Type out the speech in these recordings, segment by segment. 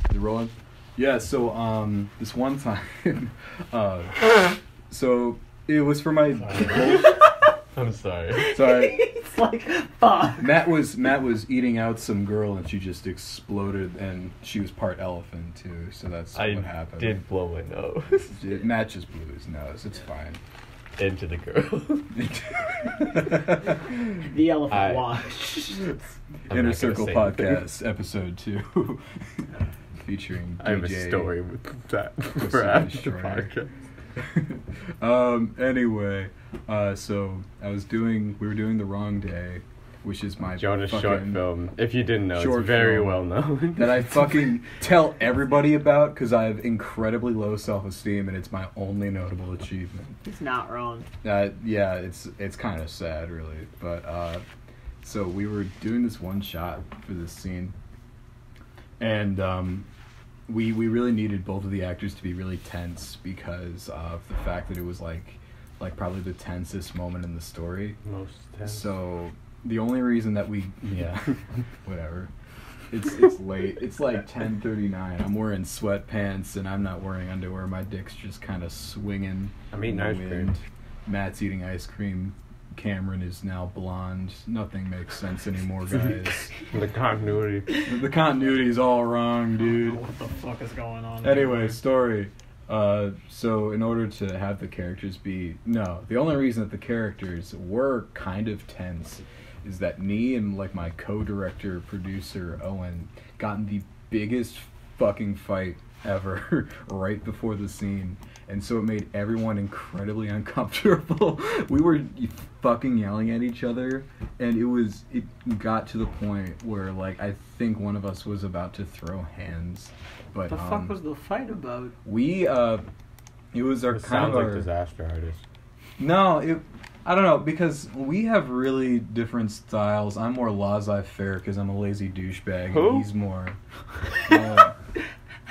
Is it rolling? Yeah, so this one time so it was for my I'm sorry. Sorry. It's like, fuck. Matt was eating out some girl and she just exploded and she was part elephant too, so that's what happened. I did blow my nose. Matt just blew his nose, it's fine. Into the girl. The elephant wash. Inner Circle Podcast, episode 2. Featuring DJ. I have a story with that for after the podcast. Anyway, so we were doing The Wrong Day, which is my Jonas fucking short film. If you didn't know, short it's very film well known. that I fucking tell everybody about because I have incredibly low self-esteem and it's my only notable achievement. He's not wrong. Yeah, it's kind of sad, really. But so we were doing this one shot for this scene, and we really needed both of the actors to be really tense because of the fact that it was like probably the tensest moment in the story. Most tense. So the only reason that whatever. It's late. It's like 10:39. I'm wearing sweatpants and I'm not wearing underwear. My dick's just kind of swinging. I'm eating ice cream. Matt's eating ice cream. Cameron is now blonde. Nothing makes sense anymore, guys. The continuity. The continuity is all wrong, dude. What the fuck is going on? Anyway, story. So in order to have the characters the only reason that the characters were kind of tense is that me and like my co-director, producer, Owen, got in the biggest fucking fight ever right before the scene. And so it made everyone incredibly uncomfortable. We were fucking yelling at each other, and it got to the point where like I think one of us was about to throw hands. But the fuck was the fight about? It was our sounds like disaster artist. No, I don't know, because we have really different styles. I'm more laissez-faire because I'm a lazy douchebag. Who? And he's more...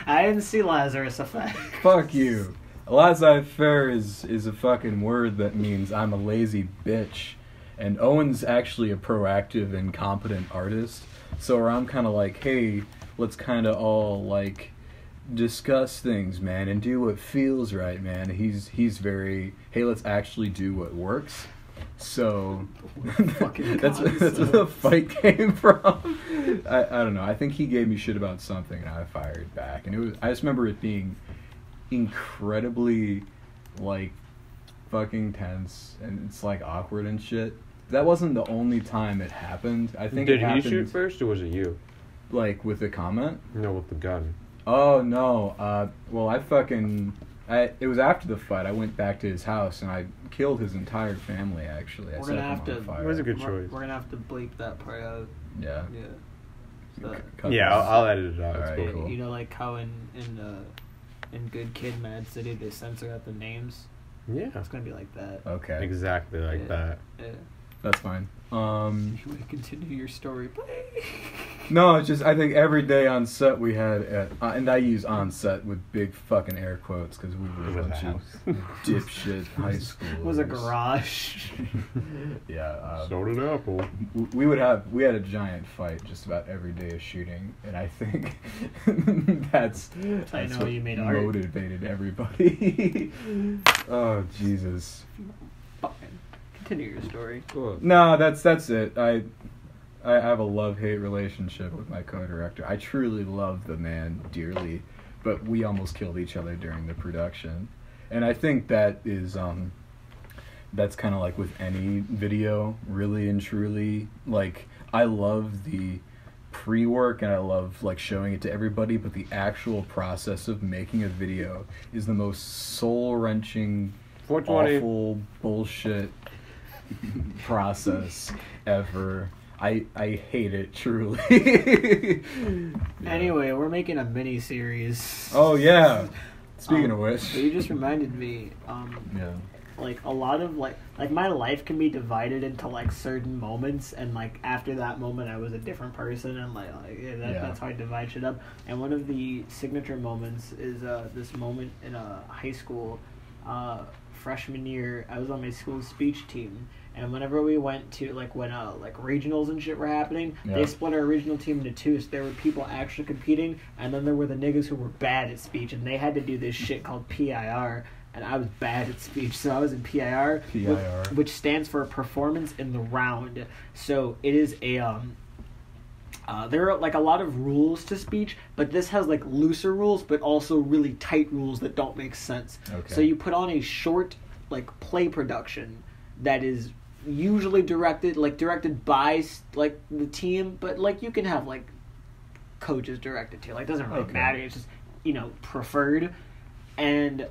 I didn't see Lazarus Effect. Fuck you. Laissez-faire is a fucking word that means I'm a lazy bitch. And Owen's actually a proactive and competent artist. So I'm kind of like, hey, let's kind of all like discuss things, man, and do what feels right, man. He's very, hey, let's actually do what works. So that's where the fight came from. I don't know. I think he gave me shit about something, and I fired back. And I just remember it being incredibly like fucking tense, and it's like awkward and shit. That wasn't the only time it happened. I think Did he shoot first, or was it you? Like with the comment? No, with the gun. Oh no. Well, it was after the fight. I went back to his house and I killed his entire family. Actually, We're gonna have to. It was a good choice. We're gonna have to bleep that part out. Yeah. Yeah. Yeah, I'll edit it out. It's Alright, cool. You know, like how in Good Kid, Mad City, they censor out the names. Yeah, It's gonna be like that. Okay. exactly like that. Yeah. That's fine. You want to continue your story, please? No, it's just I think every day on set we had, and I use on set with big fucking air quotes because we were a bunch of dipshit high school. It was a garage. Yeah. So did Apple. We had a giant fight just about every day of shooting, and I think that's what you made art. motivated everybody. Oh Jesus. Fine. Continue your story. Cool. No, that's it. I have a love-hate relationship with my co-director. I truly love the man dearly, but we almost killed each other during the production. And I think that is that's kind of like with any video, really and truly. Like, I love the pre-work and I love like showing it to everybody, but the actual process of making a video is the most soul-wrenching, 420. awful bullshit process ever. I hate it truly. Yeah. Anyway, we're making a mini series. Oh yeah. Speaking of which, You just reminded me. yeah. Like a lot of like my life can be divided into like certain moments, and like after that moment I was a different person, and that's how I divide shit up. And one of the signature moments is this moment in high school freshman year, I was on my school speech team, and whenever we went to like when like regionals and shit were happening, they split our regional team into two. So there were people actually competing, and then there were the niggas who were bad at speech, and they had to do this shit called PIR. And I was bad at speech, so I was in PIR. Which stands for performance in the round. So it is a there are like a lot of rules to speech, but this has like looser rules, but also really tight rules that don't make sense. Okay. So you put on a short like play production that is usually directed by like the team, but like you can have like coaches direct it too. Like it doesn't really matter. It's just preferred, and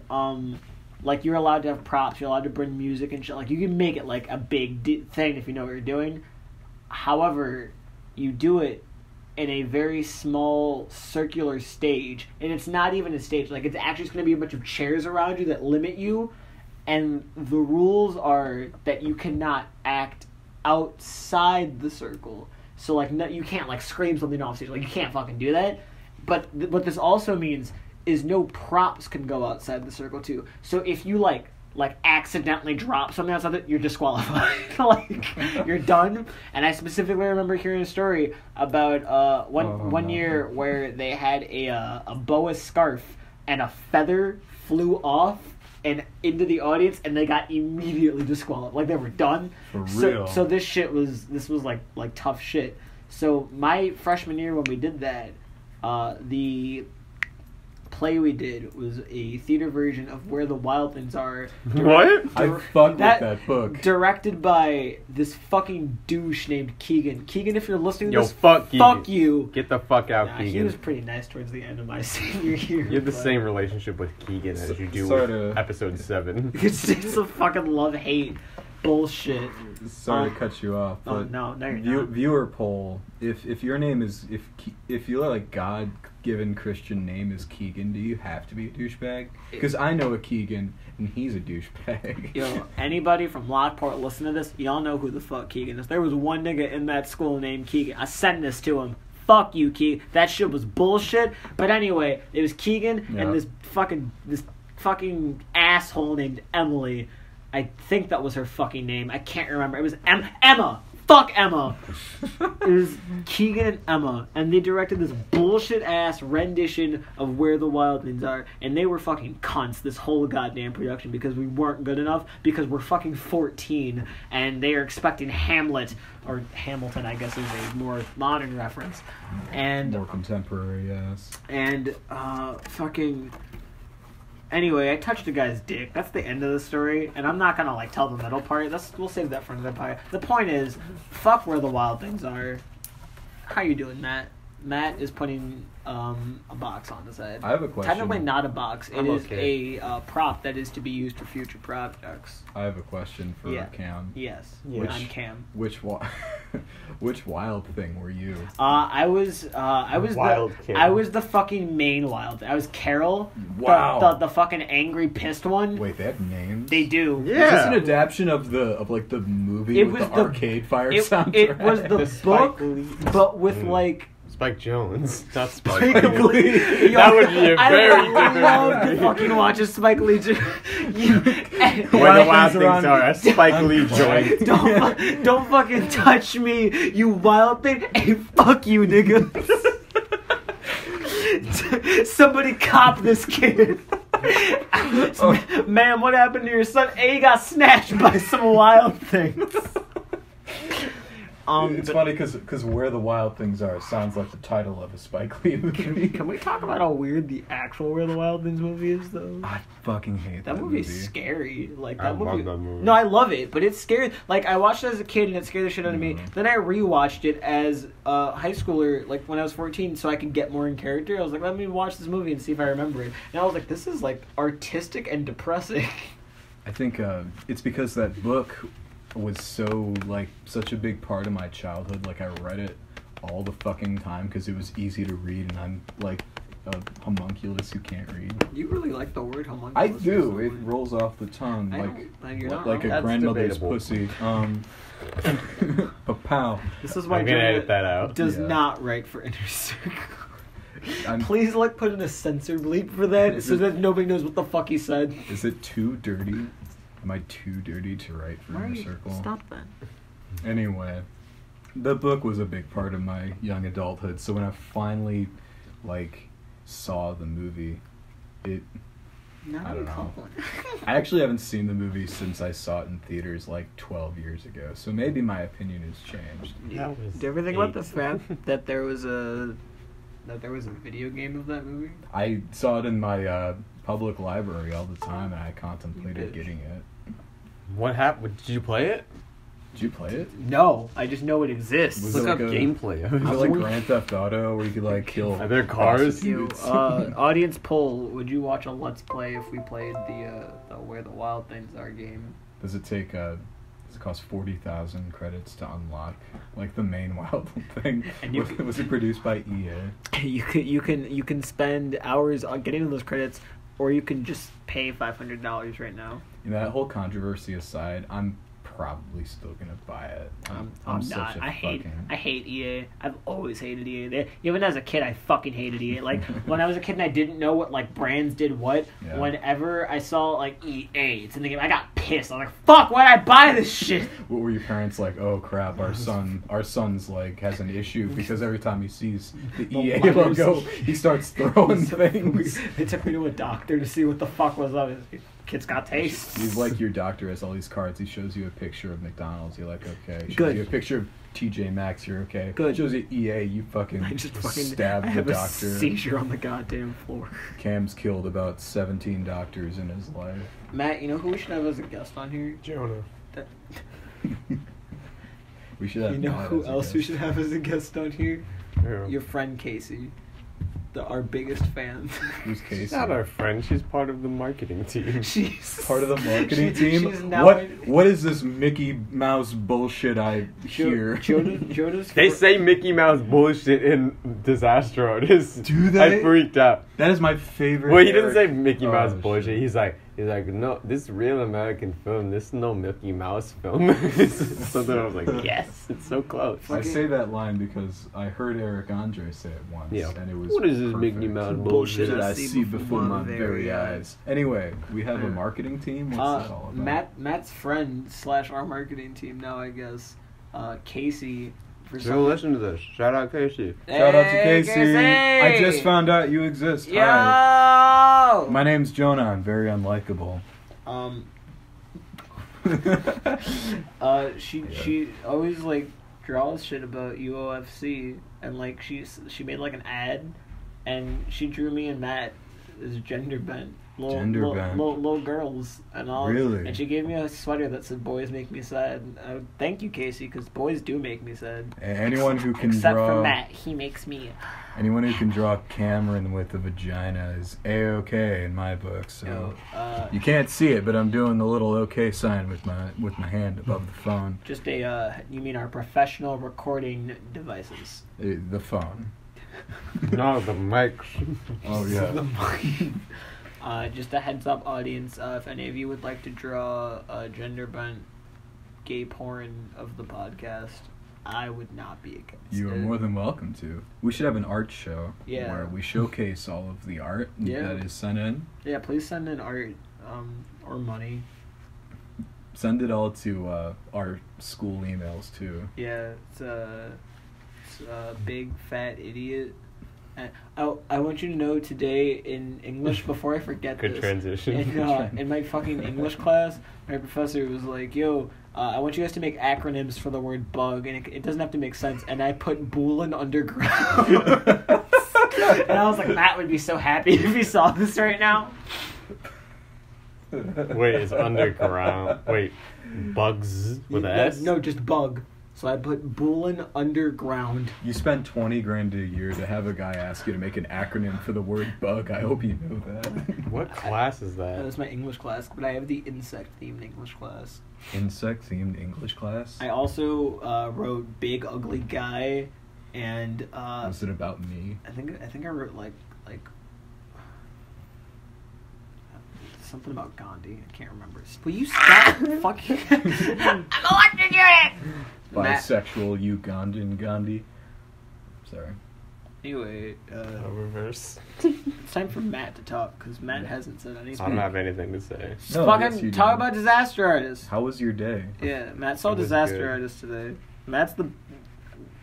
like you're allowed to have props. You're allowed to bring music and shit. Like you can make it like a big thing if you know what you're doing. However, you do it in a very small circular stage, and it's not even a stage. Like it's actually just going to be a bunch of chairs around you that limit you, and the rules are that you cannot act outside the circle. So like you can't like scream something off stage. Like you can't fucking do that. But what this also means is no props can go outside the circle too. So if you like accidentally drop something outside it, you're disqualified. Like you're done. And I specifically remember hearing a story about one year where they had a boa scarf and a feather flew off and into the audience, and they got immediately disqualified. Like they were done. For real. So this was like tough shit. So my freshman year when we did that, the play we did was a theater version of Where the Wild Things Are. What? I fuck with that book. Directed by this fucking douche named Keegan. Keegan, if you're listening to this, fuck you. Get the fuck out, Keegan. He was pretty nice towards the end of my senior year. You have the same relationship with Keegan as you do with episode 7. It's a fucking love-hate bullshit. Sorry to cut you off, but no, you're not. Viewer poll: If your name is if your like God-given Christian name is Keegan, do you have to be a douchebag? Because I know a Keegan and he's a douchebag. Yo, anybody from Lockport listen to this? Y'all know who the fuck Keegan is. There was one nigga in that school named Keegan. I sent this to him. Fuck you, Keegan. That shit was bullshit. But anyway, it was Keegan and this fucking asshole named Emily. I think that was her fucking name. I can't remember. It was Emma. Fuck Emma. It was Keegan and Emma, and they directed this bullshit ass rendition of Where the Wild Things Are, and they were fucking cunts this whole goddamn production because we weren't good enough because we're fucking 14 and they are expecting Hamlet or Hamilton, I guess is a more modern reference, and more contemporary, yes. And fucking. Anyway, I touched a guy's dick. That's the end of the story, and I'm not gonna like tell the middle part. We'll save that for another part. The point is, fuck Where the Wild Things Are. How you doing, Matt? Matt is putting a box on his head. I have a question. Technically not a box. It is okay. a prop that is to be used for future projects. I have a question for Cam. Yes, I'm Cam. Which wild thing were you? I was the fucking main wild. I was Carol. Wow. The fucking angry pissed one. Wait, they have names? They do. Yeah. Is this an adaptation of the movie with the Arcade Fire soundtrack? It was the book, but with like Spike Jones, not Spike Lee. That would be a very different I love movie. to fucking watch a Spike Lee Where the Wild Things Are, a Spike Lee joint. Don't fucking touch me, you wild thing. Hey, fuck you, nigga. Somebody cop this kid. Man, what happened to your son? Hey, he got snatched by some wild things. It's funny because Where the Wild Things Are sounds like the title of a Spike Lee movie. Can we talk about how weird the actual Where the Wild Things movie is, though? I fucking hate that movie. That movie's scary. Like that I movie. love that movie. No, I love it, but it's scary. Like I watched it as a kid and it scared the shit out of me. Then I rewatched it as a high schooler, like when I was 14, so I could get more in character. I was like, let me watch this movie and see if I remember it. And I was like, this is like artistic and depressing. I think it's because that book was so like such a big part of my childhood. Like I read it all the fucking time because it was easy to read, and I'm like a homunculus who can't read. You really like the word homunculus? I do. It rolls off the tongue like a grandmother's pussy. Pow. This is why I'm gonna edit that out. Does not write for Inner Circle. Please, like, put in a censor bleep for that so that nobody knows what the fuck he said. Is it too dirty? Am I too dirty to write for Inner Circle? Stop that. Anyway, the book was a big part of my young adulthood, so when I finally, like, saw the movie, I don't know. I actually haven't seen the movie since I saw it in theaters like 12 years ago, so maybe my opinion has changed. Do you ever think about the fact that there was a video game of that movie? I saw it in my public library all the time, and I contemplated getting it. What happened? Did you play it? Did you play it? No, I just know it exists. Was Look it up like gameplay. Was it like Grand Theft Auto where you could like kill? Are there cars? prostitutes? Audience poll: would you watch a Let's Play if we played the Where the Wild Things Are game? Does it take does it cost 40,000 credits to unlock like the main Wild thing? And you was it produced by EA? You can spend hours on getting those credits, or you can just pay $500 right now. You know, that whole controversy aside, I'm probably still gonna buy it. I'm such not. a I hate fucking... EA. I've always hated EA. Even as a kid, I fucking hated EA. Like when I was a kid and I didn't know what like brands did what. Yeah. Whenever I saw like EA, it's in the game, I got pissed. I was like, "Fuck! Why did I buy this shit?" What were your parents like? Oh crap! Our son's like has an issue because every time he sees the EA logo, he starts throwing things. They took me to a doctor to see what the fuck was up. Kid's got taste. He's like your doctor has all these cards. He shows you a picture of McDonald's. You're like, okay. Shows Good. you a picture of TJ Maxx. You're okay. Good. Shows you EA. You fucking I just fucking stab I the have doctor. a seizure on the goddamn floor. Cam's killed about 17 doctors in his life. Matt, you know who we should have as a guest on here? Jonah. We should have. You know Matt who as a else we guest. should have as a guest on here? Yeah. Your friend Casey, our biggest fan. Who's She's Casey? not our friend. She's part of the marketing team. She's Part of the marketing team. She's now What is this Mickey Mouse bullshit I hear? Jonas. They say Mickey Mouse bullshit in Disaster Artist. Do they? I freaked out. That is my favorite. Well, he doesn't say Eric- Mickey Mouse Oh, bullshit. shit. He's like, no, this is real American film. This is no Mickey Mouse film. Something I was like, yes, it's so close. I say that line because I heard Eric Andre say it once, Yeah. and it was What is this perfect. Mickey Mouse Bullshit That bullshit? I see before my very eyes. Anyway, we have a marketing team. What's that all about? Matt's friend / our marketing team now, I guess. Casey. For So listen to this. Shout out Casey. Shout out to Casey. I just found out you exist. Yo! Hi. My name's Jonah. I'm very unlikable. She always like draws shit about Uofc, and like she made like an ad, and she drew me and Matt as gender bent. Little girls and all. Really? And she gave me a sweater that said "Boys make me sad." Thank you, Casey, because boys do make me sad. Anyone who can Except draw, for Matt, he makes me. anyone who can draw Cameron with a vagina is a-okay in my book. So you can't see it, but I'm doing the little okay sign with my hand above the phone. Just you mean our professional recording devices? The phone. No, the mics. Oh yeah. Just a heads up, audience. If any of you would like to draw gender bent gay porn of the podcast, I would not be against it. You are more than welcome to. We should have an art show Yeah. where we showcase all of the art that is sent in. Yeah, please send in art or money. Send it all to our school emails too. Yeah, it's big fat idiot. I want you to know today in English, before I forget Good this. transition. In my fucking English class, my professor was like, yo, I want you guys to make acronyms for the word bug, and it doesn't have to make sense. And I put Boolin Underground. And I was like, Matt would be so happy if he saw this right now. Wait, it's underground. Wait, bugs with an S? No, just bug. So I put Boolin Underground. You spend $20,000 a year to have a guy ask you to make an acronym for the word bug. I hope you know that. What class is That that? was my English class, but I have the insect-themed English class. Insect-themed English class? I also wrote Big Ugly Guy, and Was it about me? I think I wrote like something about Gandhi. I can't remember. Will you stop fucking? I'm electrocuted. Bisexual Ugandan Gandhi. Sorry. Anyway, reverse. it's time for Matt to talk because Matt hasn't said anything. I don't have anything to say. No, Fucking yes, you talk do. about Disaster Artist. How was your day? Yeah, Matt saw It was Disaster good. Artist today. Matt's the.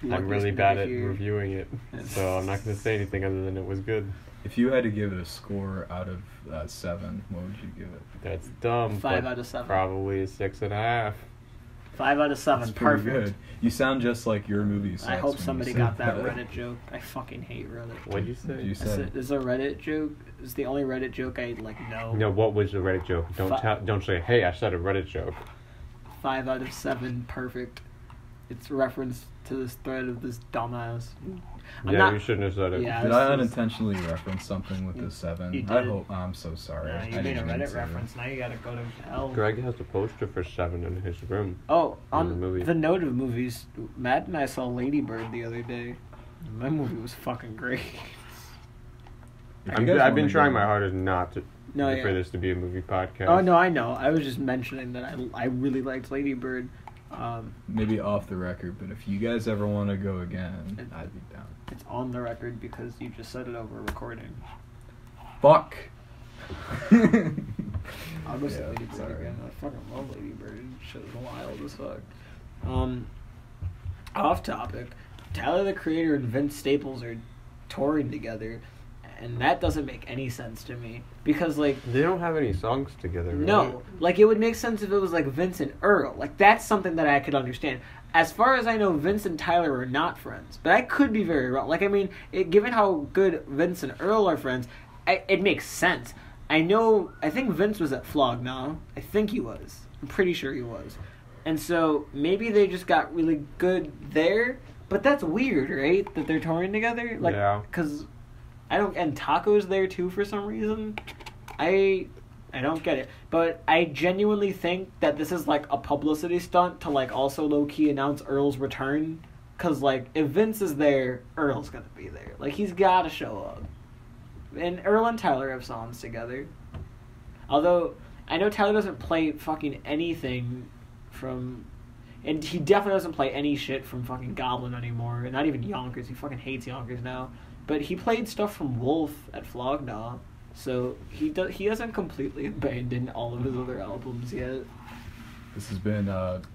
I'm really bad at here. reviewing it, so I'm not going to say anything other than it was good. If you had to give it a score out of 7, what would you give it? That's dumb. 5 but out of 7. Probably a 6.5. 5 out of 7. That's pretty Perfect. good. You sound just like your movie. I sucks hope when you somebody say got that Reddit joke. I fucking hate Reddit. What'd you say? You I said said, is a Reddit joke? Is the only Reddit joke I know. No, what was the Reddit joke? Don't say, hey, I said a Reddit joke. 5 out of 7. Perfect. It's reference to this thread of this dumbass. You shouldn't have said it. Yeah, Did this I is- unintentionally reference something with the 7? You I did. hope. I'm so sorry. Nah, I you made a didn't mean Reddit to. reference. Now you gotta go to hell. Greg has a poster for 7 in his room. Oh, In the on movie. the note of movies, Matt and I saw Lady Bird the other day. My movie was fucking great. If you guys I've been wanna trying go- my hardest not to No, for yeah. this to be a movie podcast. Oh no, I know. I was just mentioning that I really liked Lady Bird. Maybe off the record, but if you guys ever want to go again, I'd be down. It's on the record because you just said it over recording. Fuck. I'll go see Yeah, Lady Bird sorry. again. I fucking love Lady Bird. Shit is wild as fuck. Off topic. Tyler the Creator and Vince Staples are touring together, and that doesn't make any sense to me because like. They don't have any songs together, right? No, like it would make sense if it was like Vince and Earl. Like that's something that I could understand. As far as I know, Vince and Tyler are not friends, but I could be very wrong. Like I mean, given how good Vince and Earl are friends, it makes sense. I think Vince was at Flog now. I think he was. I'm pretty sure he was. And so maybe they just got really good there, but that's weird, right? That they're touring together, like Yeah. because and Taco's there too for some reason. I don't get it. But I genuinely think that this is like a publicity stunt to like also low-key announce Earl's return. Because like if Vince is there, Earl's gonna be there. Like he's gotta show up. And Earl and Tyler have songs together. Although I know Tyler doesn't play fucking anything from... And he definitely doesn't play any shit from fucking Goblin anymore. And not even Yonkers. He fucking hates Yonkers now. But he played stuff from Wolf at Flognaw. So he hasn't completely abandoned all of his other albums yet. This has been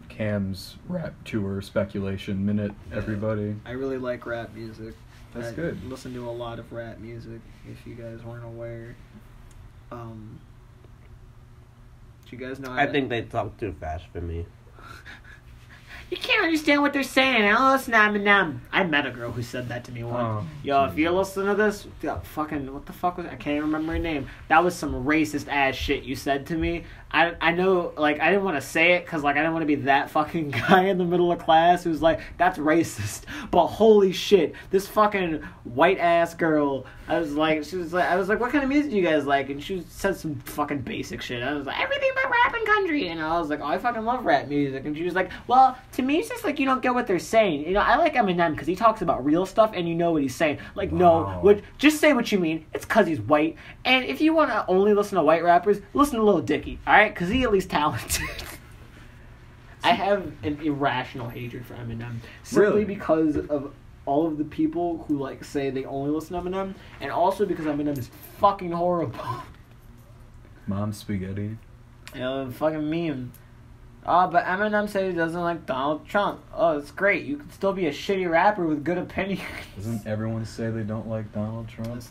Cam's rap tour speculation minute, everybody. I really like rap music. That's I good. listen to a lot of rap music, if you guys weren't aware. Do you guys know... I think they talk too fast for me. You can't understand what they're saying. I don't listen to Eminem. I met a girl who said that to me once. Oh, Yo, if you're listening to this, fucking, what the fuck was... I can't even remember her name. That was some racist ass shit you said to me. I know, like, I didn't want to say it because, like, I didn't want to be that fucking guy in the middle of class who's like, that's racist. But holy shit, this fucking white ass girl, I was like, what kind of music do you guys like? And she said some fucking basic shit. I was like, everything but rap and country. And I was like, oh, I fucking love rap music. And she was like, well, to me, it's just like you don't get what they're saying. You know, I like Eminem because he talks about real stuff and you know what he's saying. Like, Wow. no, just say what you mean. It's because he's white. And if you want to only listen to white rappers, listen to Lil Dicky, alright? Because he at least talented. I have an irrational hatred for Eminem. Simply Really? because of all of the people who, like, say they only listen to Eminem. And also because Eminem is fucking horrible. Mom spaghetti. You know, fucking meme. Oh, but Eminem said he doesn't like Donald Trump. Oh, it's great. You can still be a shitty rapper with good opinions. Doesn't everyone say they don't like Donald Trump? It's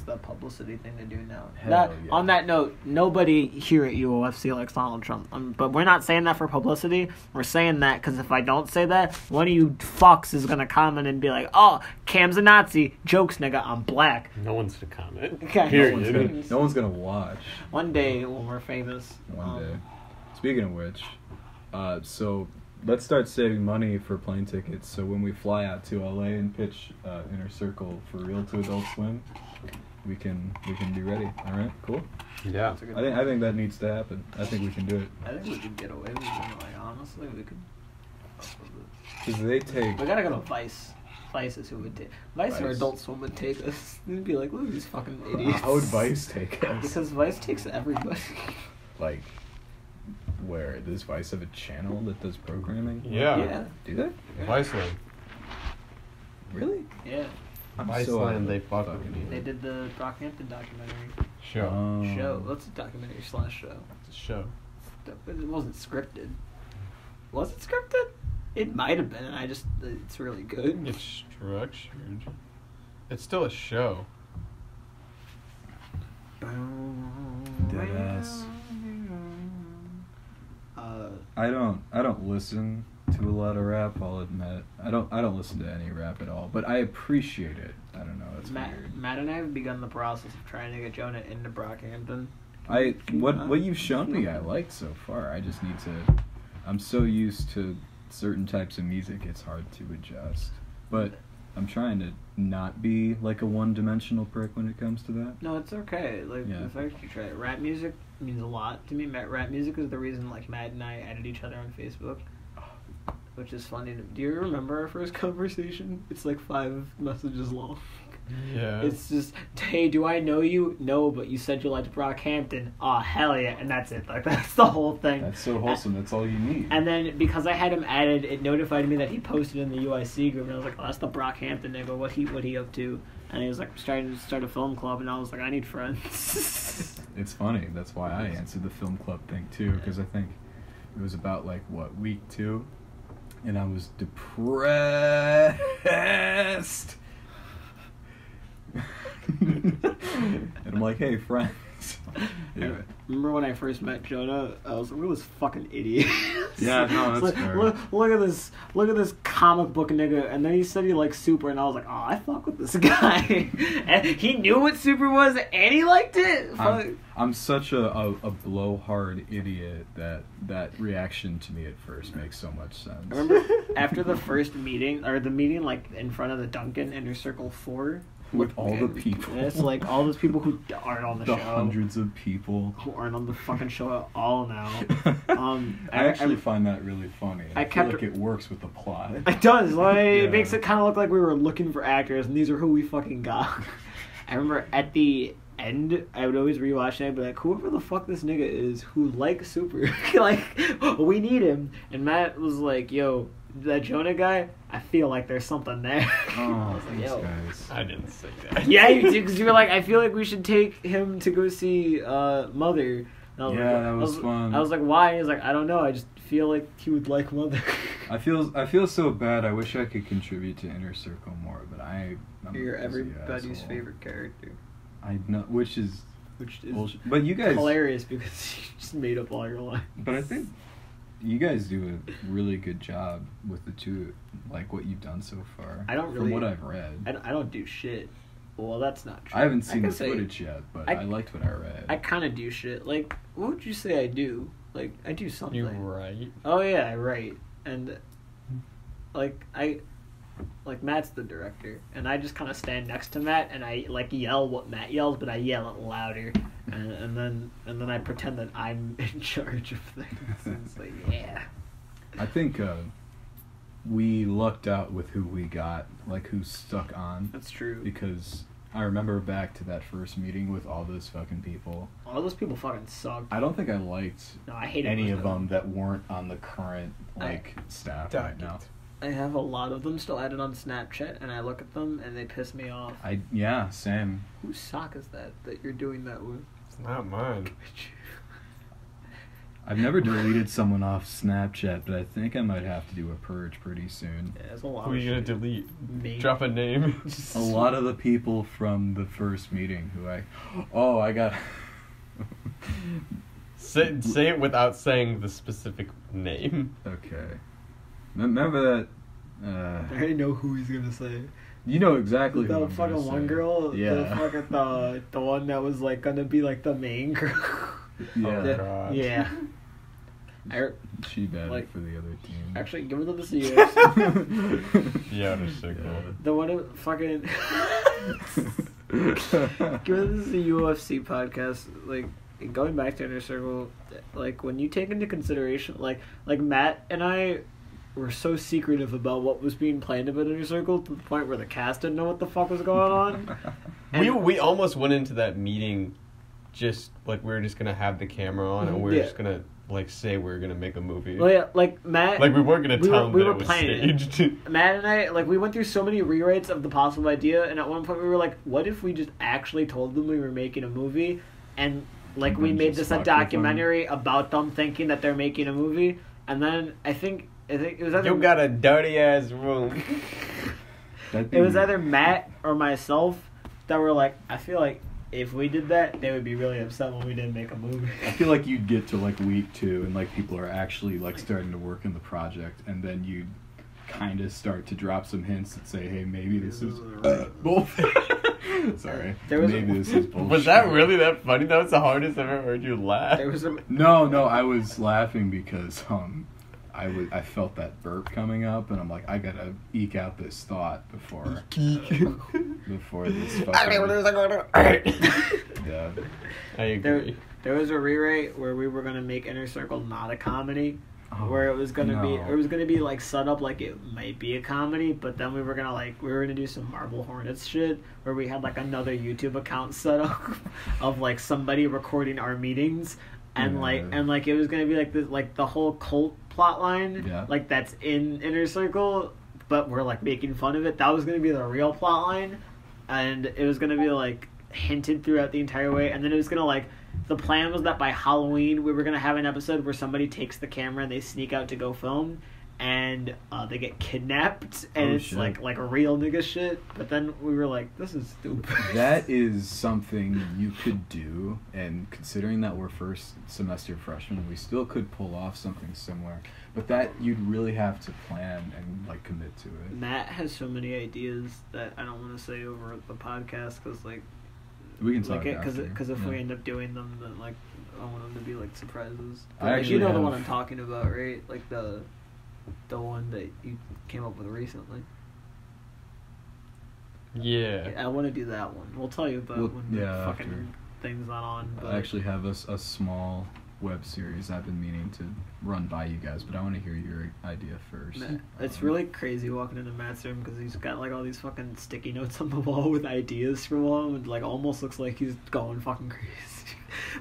the publicity thing to do now. Hell yeah. On that note, nobody here at Uofc likes Donald Trump. But we're not saying that for publicity. We're saying that because if I don't say that, one of you fucks is going to comment and be like, oh, Cam's a Nazi. Jokes, nigga, I'm black. No one's to comment. Okay. Period. No one's gonna watch One day when we're famous. one day. Speaking of which, so let's start saving money for plane tickets. So when we fly out to LA and pitch Inner Circle for real to Adult Swim, we can be ready. All right, cool. Yeah. That's a good I think that needs to happen. I think we can do it. I think we could get away with it. Like, honestly, we could. Cause they take. We gotta go to Vice. Vice is who would take. Vice or Vice. Adult Swim would take us. They'd be like, look at these fucking idiots. How would Vice take us? Because Vice takes everybody. Like, where does Vice have a channel that does programming? Yeah. Yeah. Do they? Viceland. Really? Yeah. I'm Iceland, they fuck fucking They did the Brockhampton documentary. show. Show. What's a documentary / show? It's a show. But it wasn't scripted. Was it scripted? It might have been, and it's really good. It's structured. It's still a show. Deadass. I don't listen to a lot of rap, I'll admit. I don't listen to any rap at all, but I appreciate it. I don't know, it's weird. Matt and I have begun the process of trying to get Jonah into Brockhampton. What you've shown me I liked so far. I just need to. I'm so used to certain types of music, it's hard to adjust. But I'm trying to not be like a one-dimensional prick when it comes to that. No, it's okay. Like, Yeah. the fact you try it. Rap music means a lot to me. Rap music is the reason, like, Matt and I added each other on Facebook. Which is funny. Do you remember our first conversation? It's like 5 messages long. Yeah. It's just, hey, do I know you? No, but you said you liked Brockhampton. Aw, hell yeah. And that's it. Like, that's the whole thing. That's so wholesome. That's all you need. And then, because I had him added, it notified me that he posted in the UIC group, and I was like, oh, that's the Brockhampton nigga. What he up to? And he was like, starting to start a film club, and I was like, I need friends. It's funny. That's why I answered the film club thing, too, because I think it was about, like, week 2? And I was depressed. And I'm like, hey, friends. Yeah. Remember when I first met Jonah? I was like, look at this fucking idiot. Yeah, no, that's like, fair. Look at this comic book nigga. And then he said he liked Super, and I was like, oh, I fuck with this guy. And he knew what Super was, and he liked it. I'm such a blowhard idiot that reaction to me at first makes so much sense. I remember after the first meeting, or the meeting like in front of the Duncan Inner Circle 4. With all the people. It's like all those people who aren't on the show. The hundreds of people. Who aren't on the fucking show at all now. I actually find that really funny. I feel like it works with the plot. It does. Like, Yeah. It makes it kind of look like we were looking for actors, and these are who we fucking got. I remember at the end, I would always rewatch it and be like, whoever the fuck this nigga is who likes Super, like, we need him. And Matt was like, yo, that Jonah guy, I feel like there's something there. Oh, thanks, guys. I didn't say that. Yeah, you did, because you were like, I feel like we should take him to go see Mother. Yeah, that was fun. I was like, why? He was like, I don't know, I just feel like he would like Mother. I feel so bad. I wish I could contribute to Inner Circle more, but I'm You're a busy everybody's asshole. favorite character. I know, which is bullshit. But you guys hilarious because you just made up all your lines. But I think you guys do a really good job with the two, like what you've done so far. I don't from really, what I've read. I don't do shit. Well, that's not true. I haven't seen the can say footage yet, but I liked what I read. I kind of do shit. Like, what would you say I do? Like, I do something. You write? Oh yeah, I write. And like Matt's the director, and I just kind of stand next to Matt, and I like yell what Matt yells, but I yell it louder, and then I pretend that I'm in charge of things. And it's like, yeah. I think we lucked out with who we got, like who stuck on. That's true. Because I remember back to that first meeting with all those fucking people. All those people fucking sucked. I don't think I liked I hated any most of them that weren't on the current staff right now. I have a lot of them still added on Snapchat, and I look at them and they piss me off. Yeah, same. Whose sock is that you're doing that with? It's not mine. I've never deleted someone off Snapchat, but I think I might have to do a purge pretty soon. Yeah, there's a lot. Who are you gonna delete? Me. Drop a name. A lot of the people from the first meeting who I got. Say it without saying the specific name. Okay. Remember that? I already know who he's gonna say. You know exactly who The I'm fucking gonna one say. girl. Yeah. The fucking the one that was like gonna be like the main girl. Yeah. Oh, God. Yeah. She bad like, for the other team. Actually, give it to the CEOs. Yeah, they're so cool. The one who fucking give it to the Uofc podcast. Like, going back to Inner Circle, like when you take into consideration, like Matt and I were so secretive about what was being planned about Inner Circle to the point where the cast didn't know what the fuck was going on. We almost went into that meeting just like we were just gonna have the camera on and we were just gonna like say we're gonna make a movie. Well, yeah, like Matt. Like we weren't gonna tell them we that were it was planning staged. it. Matt and I, like, we went through so many rewrites of the possible idea, and at one point we were like, "What if we just actually told them we were making a movie, and like we made this a documentary about them thinking that they're making a movie?" And then I think it was either You got a dirty ass room. it was either Matt or myself that were like, I feel like if we did that, they would be really upset when we didn't make a movie. I feel like you'd get to like week 2 and like people are actually like starting to work in the project, and then you'd kind of start to drop some hints that say, hey, maybe this is bullshit. Sorry. Maybe this is bullshit. Was that really that funny? That was the hardest I've ever heard you laugh. No, I was laughing because I felt that burp coming up, and I'm like, I gotta eke out this thought before this fucking... Yeah. I agree. There was a rewrite where we were gonna make Inner Circle not a comedy, where it was gonna be like set up like it might be a comedy, but then we were gonna do some Marble Hornets shit where we had like another YouTube account set up of like somebody recording our meetings, and like it was gonna be like this, like the whole cult plot line, like that's in Inner Circle, but we're like making fun of it. That was gonna be the real plot line, and it was gonna be like hinted throughout the entire way, and then it was gonna like, the plan was that by Halloween we were gonna have an episode where somebody takes the camera and they sneak out to go film, and they get kidnapped, and it's shit. like a real nigga shit. But then we were like, this is stupid. That is something you could do, and considering that we're first semester freshmen, we still could pull off something similar. But that you'd really have to plan and like commit to it. Matt has so many ideas that I don't want to say over the podcast because like we can talk because if we end up doing them, then like I want them to be like surprises. I Like, actually you know have... the one I'm talking about, right? Like the one that you came up with recently. Yeah. I want to do that one. We'll tell you about when the fucking after. thing's not on. But I actually have a small web series I've been meaning to run by you guys, but I want to hear your idea first. It's really crazy walking into Matt's room because he's got like all these fucking sticky notes on the wall with ideas from him, and like almost looks like he's going fucking crazy.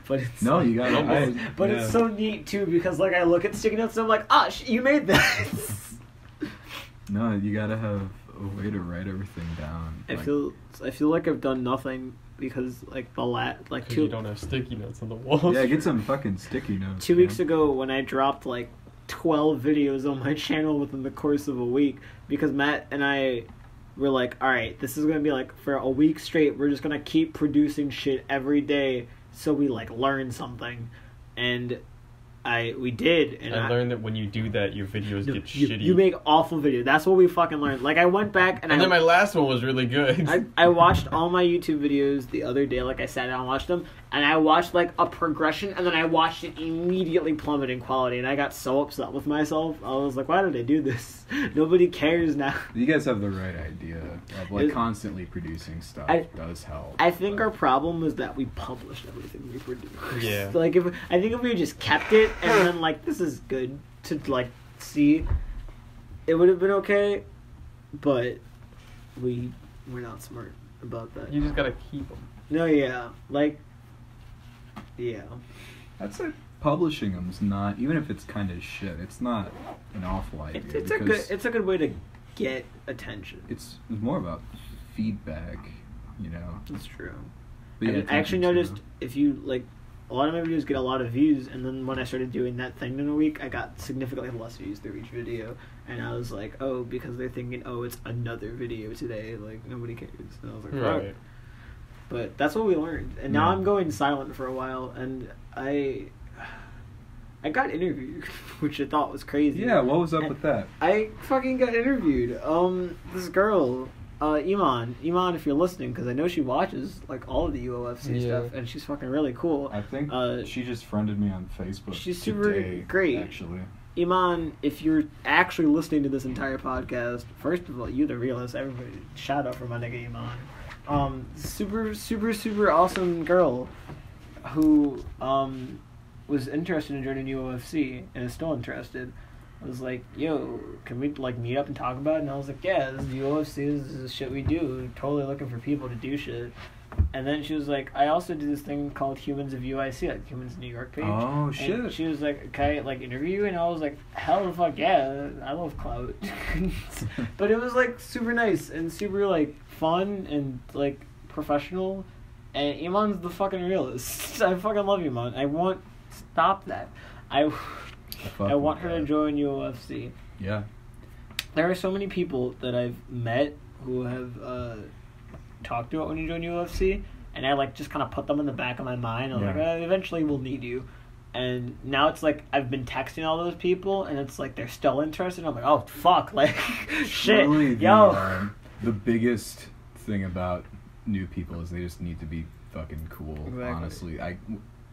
But it's no, you got But it's so neat too because like I look at sticky notes and I'm like, you made that. No, you gotta have a way to write everything down. I feel like I've done nothing because like you don't have sticky notes on the wall. Yeah, get some fucking sticky notes. 2 weeks ago when I dropped like 12 videos on my channel within the course of a week, because Matt and I were like, all right, this is gonna be like for a week straight, we're just gonna keep producing shit every day so we like learn something, and we did, and I learned that when you do that, your videos get shitty. You make awful videos. That's what we fucking learned. Like I went back and then my last one was really good. I watched all my YouTube videos the other day. Like I sat down and watched them, and I watched like a progression, and then I watched it immediately plummet in quality, and I got so upset with myself. I was like, why did I do this? Nobody cares now. You guys have the right idea of like constantly producing stuff. Does help. I think our problem is that we published everything we produced. Yeah. Like I think if we just kept it and then like this is good to like see, it would have been okay, but we're not smart about that. You just gotta keep them. No, yeah, like, yeah. I'd say publishing them is not, even if it's kind of shit, it's not an awful idea. It's a good way to get attention. It's more about feedback, you know. That's true. But yeah, I actually noticed if you like, a lot of my videos get a lot of views, and then when I started doing that thing in a week, I got significantly less views through each video, and I was like, oh, because they're thinking, oh, it's another video today, like nobody cares. And I was like, right. Fuck. But that's what we learned, and now I'm going silent for a while, and I got interviewed, which I thought was crazy. Yeah, what was up with that? I fucking got interviewed. This girl, Iman, if you're listening, because I know she watches like all of the Uofc stuff, and she's fucking really cool. I think she just friended me on Facebook. She's super great, actually. Iman, if you're actually listening to this entire podcast, first of all, you're the realest. Everybody, shout out for my nigga Iman. Super, super, super awesome girl who was interested in joining UFC and is still interested. I was like, yo, can we like meet up and talk about it? And I was like, yeah, this is UFC, this is shit we do. Totally looking for people to do shit. And then she was like, I also do this thing called Humans of UIC, like Humans New York page. Oh, And shit. she was like, can I, like, interview you? And I was like, hell the fuck yeah, I love clout. But it was, like, super nice and super, like, fun and, like, professional. And Iman's the fucking realist. I fucking love Iman. I want, stop that. I want her to join UFC. Yeah. There are so many people that I've met who have talked about when you join UFC, and I like just kind of put them in the back of my mind. I'm like, eventually we'll need you. And now it's like I've been texting all those people, and it's like they're still interested. I'm like, oh fuck, like shit, Really, yo. The biggest thing about new people is they just need to be fucking cool. Exactly. Honestly,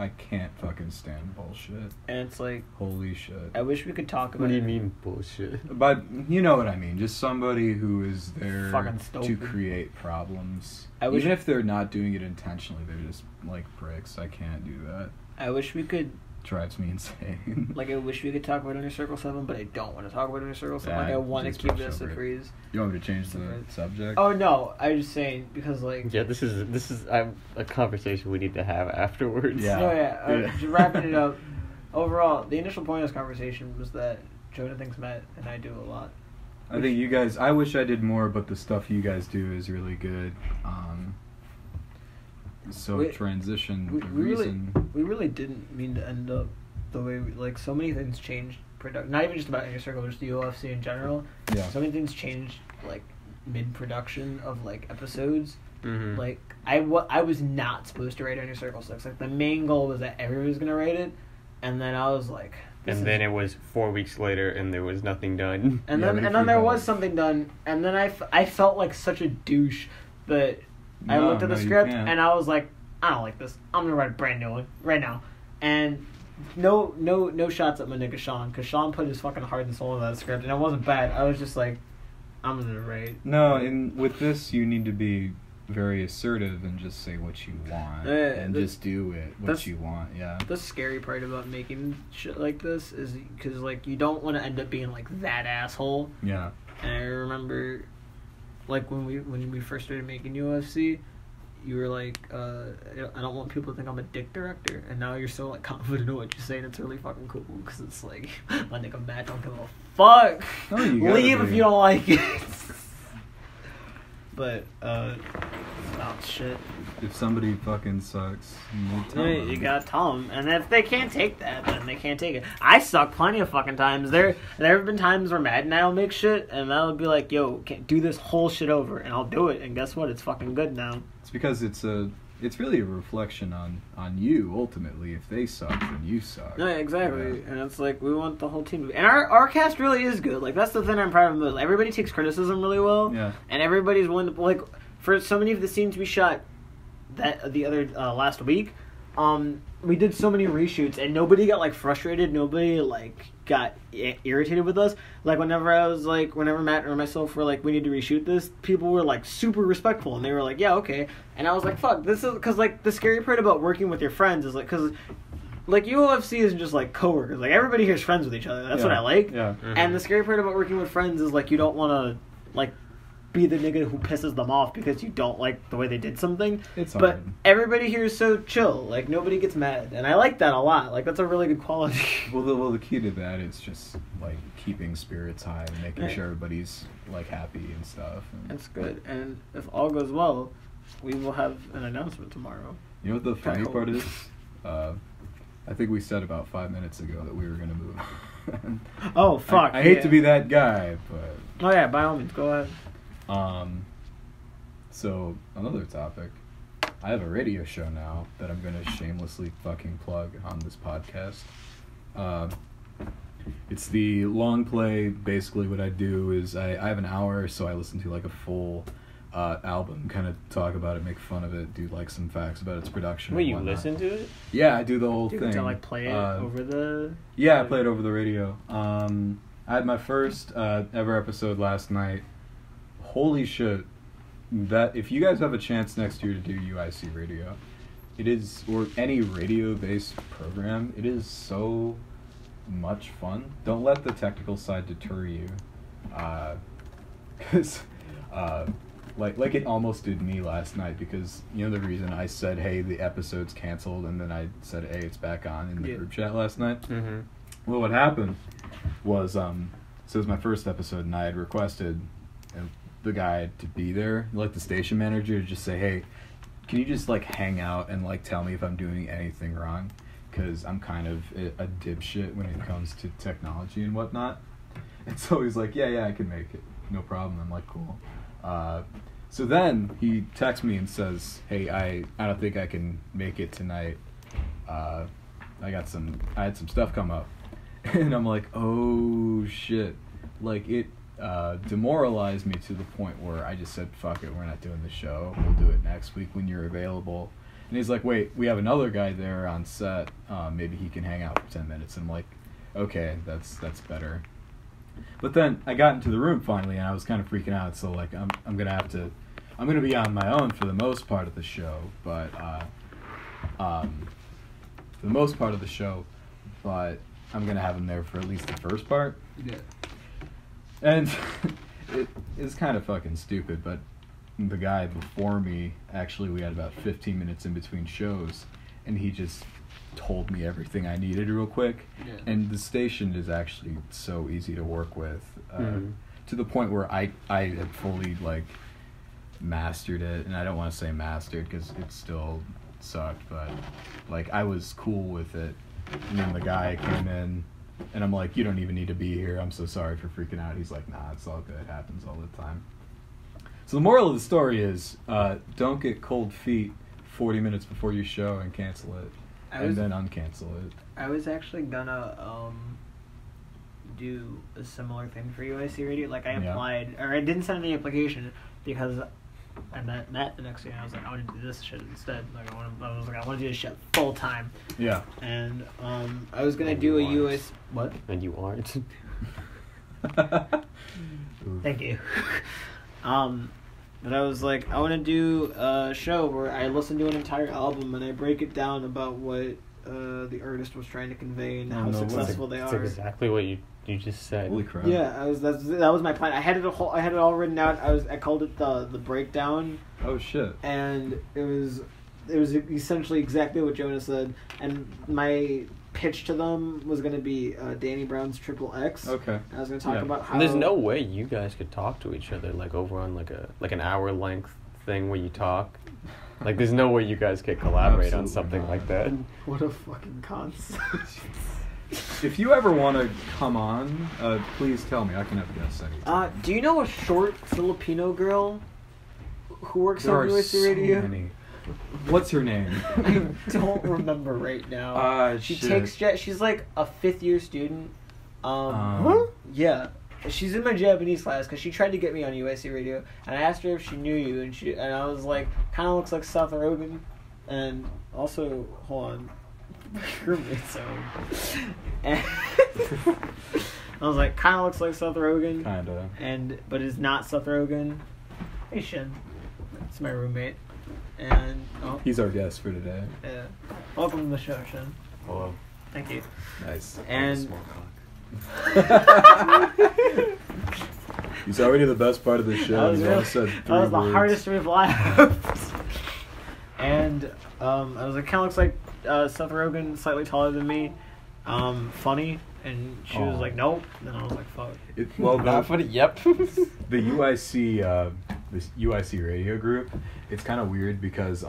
I can't fucking stand bullshit. And it's like, Holy shit. I wish we could talk about. What do you it. mean bullshit? But you know what I mean. Just somebody who is there Fucking to stupid. create problems. I wish- Even if they're not doing it intentionally, they're just like pricks. I can't do that. I wish we could. Drives me insane. Like, I wish we could talk about Inner Circle 7, but I don't want to talk about Inner Circle 7. Like, I want to just keep brush this a over it. freeze. You want me to change the Right. subject? Oh no, I was just saying because like. Yeah, this is a conversation we need to have afterwards. Yeah. So yeah, just wrapping it up. Overall, the initial point of this conversation was that Jonah thinks Matt and I do a lot. I think you guys. I wish I did more, but the stuff you guys do is really good. So We- transition. We, the we really, reason. we really didn't mean to end up the way we like. So many things changed. Not even just about Inner Circle, but just the UFC in general. Yeah. So many things changed like mid-production of like episodes. Mm-hmm. Like I was not supposed to rate Inner Circle 6. Like the main goal was that everybody was gonna rate it, and then I was like. And then it was 4 weeks later, and there was nothing done. And Yeah, then but and if then you there had- was something done, and then I felt like such a douche, but I No, looked at the no, you script can't. and I was like, I don't like this. I'm gonna write a brand new one right now, and no shots at my nigga Sean, because Sean put his fucking heart and soul in that script, and it wasn't bad. I was just like, I'm gonna write. No, and with this, you need to be very assertive and just say what you want and just do it what that's- you want. Yeah. The scary part about making shit like this is because like you don't want to end up being like that asshole. Yeah. And I remember, like when we first started making UFC, you were like, I don't want people to think I'm a dick director, and now you're so like confident in what you say, and it's really fucking cool because it's like my nigga Matt don't give a fuck. No, you gotta Leave be. if you don't like it. But oh shit. If somebody fucking sucks, you tell them. You gotta tell them, and if they can't take that, then they can't take it. I suck plenty of fucking times. There have been times where Matt and I'll make shit, and I'll be like, "Yo, can't do this whole shit over," and I'll do it, and guess what? It's fucking good now. It's because it's really a reflection on you ultimately. If they suck, then you suck. No, exactly, Yeah. and it's like we want the whole team to be. And our cast really is good. Like that's the thing I'm proud of most. Everybody takes criticism really well, Yeah. and everybody's willing to like for so many of the scenes we shot that the other last week. We did so many reshoots, and nobody got like frustrated. Nobody like got irritated with us. Like whenever Matt or myself were like, we need to reshoot this, people were like super respectful, and they were like, yeah, okay. And I was like, fuck, this is because like the scary part about working with your friends is like because like UFC isn't just like coworkers. Like everybody here's friends with each other. That's what I like. Yeah. Mm-hmm. And the scary part about working with friends is like you don't want to like be the nigga who pisses them off because you don't like the way they did something. It's But hard. everybody here is so chill. Like nobody gets mad, and I like that a lot. Like that's a really good quality. Well, the key to that is just like keeping spirits high and making Right. sure everybody's like happy and stuff. And, That's good. And if all goes well, we will have an announcement tomorrow. you know what the funny hope. part is? I think we said about 5 minutes ago that we were gonna move. Oh fuck! I hate yeah. to be that guy, but Oh yeah, by all means, go ahead. so another topic. I have a radio show now that I'm gonna shamelessly fucking plug on this podcast. It's the long play. Basically, what I do is I have an hour, so I listen to like a full album, kind of talk about it, make fun of it, do like some facts about its production. Wait, and you whatnot. listen to it? Yeah, I do the whole Do you thing. get to like play it over the? Yeah, I played over the radio. I had my first ever episode last night. Holy shit. That if you guys have a chance next year to do UIC radio, it is, or any radio-based program, it is so much fun. Don't let the technical side deter you. Because like it almost did me last night, because the reason I said, hey, the episode's canceled, and then I said, hey, it's back on in the group chat last night. Mm-hmm. Well, what happened was so it was my first episode, and I had requested the guy to be there, like the station manager, to just say, hey, can you just like hang out and like tell me if I'm doing anything wrong, because I'm kind of a dipshit when it comes to technology and whatnot. And so he's like, yeah, I can make it, no problem. I'm like, cool. So then he texts me and says, hey, I don't think I can make it tonight. I had some stuff come up. And I'm like, oh shit. Like, it demoralized me to the point where I just said, fuck it, we're not doing the show. We'll do it next week when you're available. And he's like, wait, we have another guy there on set. Maybe he can hang out for 10 minutes. And I'm like, okay, that's better. But then I got into the room finally, and I was kind of freaking out. So like, I'm gonna be on my own for the most part of the show, but I'm gonna have him there for at least the first part. Yeah. And it is kind of fucking stupid, but the guy before me, actually, we had about 15 minutes in between shows, and he just told me everything I needed real quick. Yeah. And the station is actually so easy to work with, to the point where I had fully like mastered it. And I don't want to say mastered because it still sucked, but like I was cool with it. And then the guy came in, and I'm like, you don't even need to be here, I'm so sorry for freaking out. He's like, nah, it's all good, it happens all the time. So the moral of the story is, don't get cold feet 40 minutes before your show and cancel it, and then uncancel it. I was actually gonna do a similar thing for UIC Radio. Like, I applied, or I didn't send any application because I met Matt the next day, and I was like, I want to do this shit instead. Like, I want to do this shit full time. Yeah. And I was gonna do a US. What? And you aren't. Thank you. But I was like, I want to do a show where I listen to an entire album and I break it down about what the artist was trying to convey and how successful they are. That's exactly what you just said. Holy crap! Yeah, that was my plan. I had it all written out. I called it the breakdown. Oh shit! And it was essentially exactly what Jonah said. And my pitch to them was going to be Danny Brown's Triple X. Okay. I was going to talk about how. And there's no way you guys could talk to each other like over on like an hour length thing where you talk. Like, there's no way you guys could collaborate on something like that. What a fucking concept. If you ever want to come on, please tell me. I can have guests anytime. Do you know a short Filipino girl who works on USC Radio? Many. What's her name? I don't remember right now. She's like a 5th year student. Yeah. She's in my Japanese class because she tried to get me on USC Radio, and I asked her if she knew you, and I was like, kind of looks like Seth Rogen, and also, hold on, my roommate's home. And I was like, kind of looks like Seth Rogen. Kinda. But is not Seth Rogen. Hey, Shin. It's my roommate. And he's our guest for today. Yeah. Welcome to the show, Shin. Hello. Thank you. Nice. And he's already the best part of the show. That was the hardest reply. And I was like, kind of looks like Seth Rogen, slightly taller than me, funny. And she was like, nope. And I was like, fuck. Not funny. Yep. The UIC, this UIC radio group, it's kind of weird because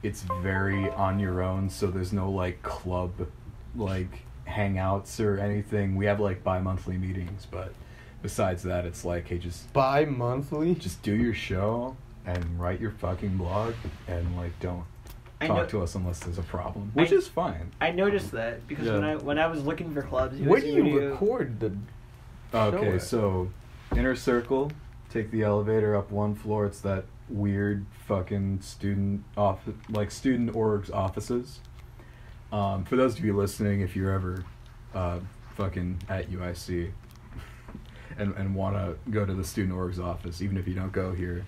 it's very on your own. So there's no like club, like hangouts or anything. We have like bi-monthly meetings, but besides that, it's like, hey, just bi-monthly, just do your show and write your fucking blog, and like don't talk to us unless there's a problem, which is fine. I noticed that because when I was looking for clubs, where do you record the show so Inner Circle, take the elevator up 1 floor. It's that weird fucking student orgs offices. For those of you listening, if you're ever fucking at UIC and want to go to the student orgs office, even if you don't go here,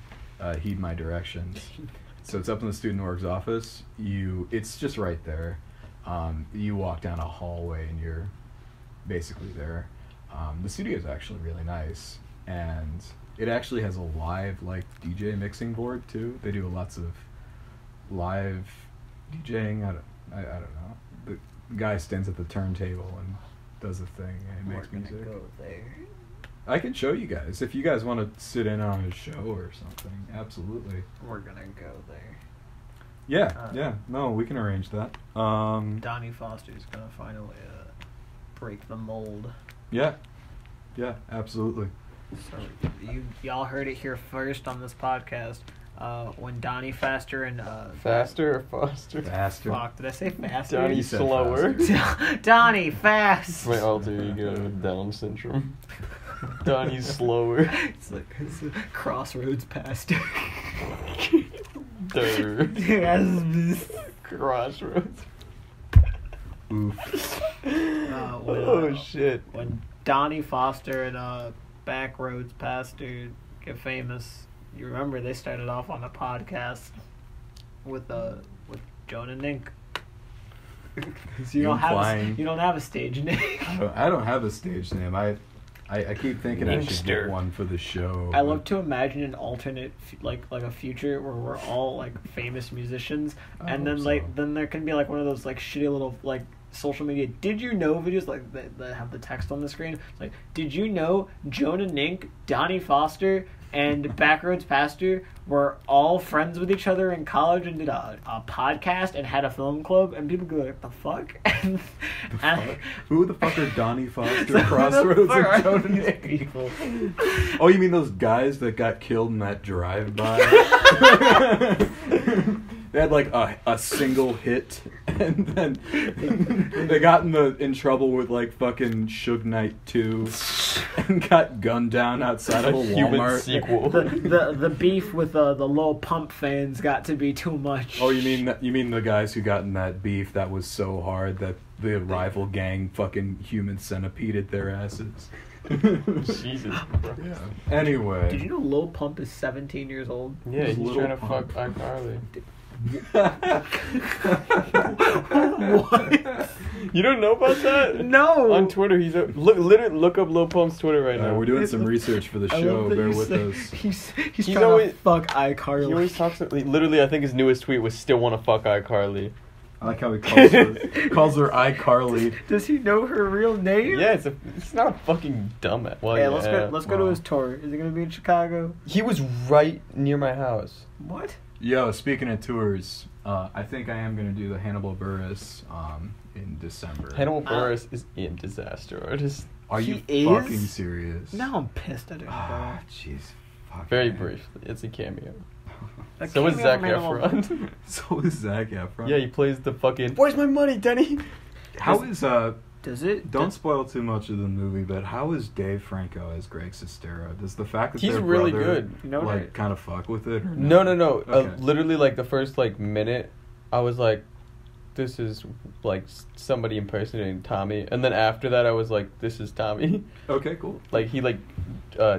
heed my directions. So it's up in the student orgs office. It's just right there. You walk down a hallway and you're basically there. The studio is actually really nice, and it actually has a live like DJ mixing board too. They do lots of live DJing. I don't know. The guy stands at the turntable and does a thing and makes music. Go there. I can show you guys if you guys want to sit in on a show or something. Absolutely. We're gonna go there. Yeah. No, we can arrange that. Donnie Foster's gonna find a way to break the mold. Yeah, absolutely. So y'all heard it here first on this podcast. When Donnie Faster and Faster or Foster? Faster. Fuck, did I say faster? Donnie You said Slower. Donnie Fast. My alter ego with Down syndrome. Donnie Slower. It's like it's a Crossroads Pastor. Durr. Crossroads. Oof. Oh shit. When Donnie Foster and Backroads Pastor get famous, you remember they started off on a podcast with Jonah Nink. You don't have a stage name. I don't have a stage name. I keep thinking I should get one for the show. I love to imagine an alternate, like a future where we're all like famous musicians, and then then there can be like one of those like shitty little like social media did you know videos like that have the text on the screen. It's like, did you know Jonah Nink, Donnie Foster, and Backroads Pastor were all friends with each other in college and did a podcast and had a film club, and people go like, the fuck? Who the fuck are Donnie Foster, Crossroads, and Jonah Nink? People. Oh, you mean those guys that got killed in that drive-by? They had like a single hit, and then they got in trouble with like fucking Suge Knight 2, and got gunned down outside of a Walmart. Sequel. The beef with the Lil Pump fans got to be too much. Oh, you mean the guys who got in that beef that was so hard that the rival gang fucking human centipeded their asses. Jesus. Yeah. Anyway. Did you know Lil Pump is 17 years old? Yeah, he's Little trying to Pump. fuck iCarly. What? You don't know about that? No. On Twitter, he's literally look up Lil Pump's Twitter right now. We're doing some research for the show. Bear with us. He's He's trying always- to fuck iCarly. He always talks. Literally, I think his newest tweet was "Still want to fuck iCarly." I like how he calls her iCarly. Does he know her real name? Yeah, it's not a fucking dumbass. Well, Hey, yeah. let's go to his tour. Is it gonna be in Chicago? He was right near my house. What? Yo, speaking of tours, I think I am gonna do the Hannibal Buress in December. Hannibal Buress is a disaster artist. Are you He is? fucking serious? Now I'm pissed I didn't go. Ah, jeez. Fuck, Very man. briefly, it's a cameo. A So is cameo Zac from Hannibal- Efron. So is Zac Efron. Yeah, he plays the fucking. Where's my money, Denny? How is Does it? Don't spoil too much of the movie, but how is Dave Franco as Greg Sestero? Does the fact that He's their really brother, good. You know like that- kind of fuck with it? Or No. Okay. Literally, like the first minute, I was like, "This is like somebody impersonating Tommy," and then after that, I was like, "This is Tommy." Okay, cool. Like he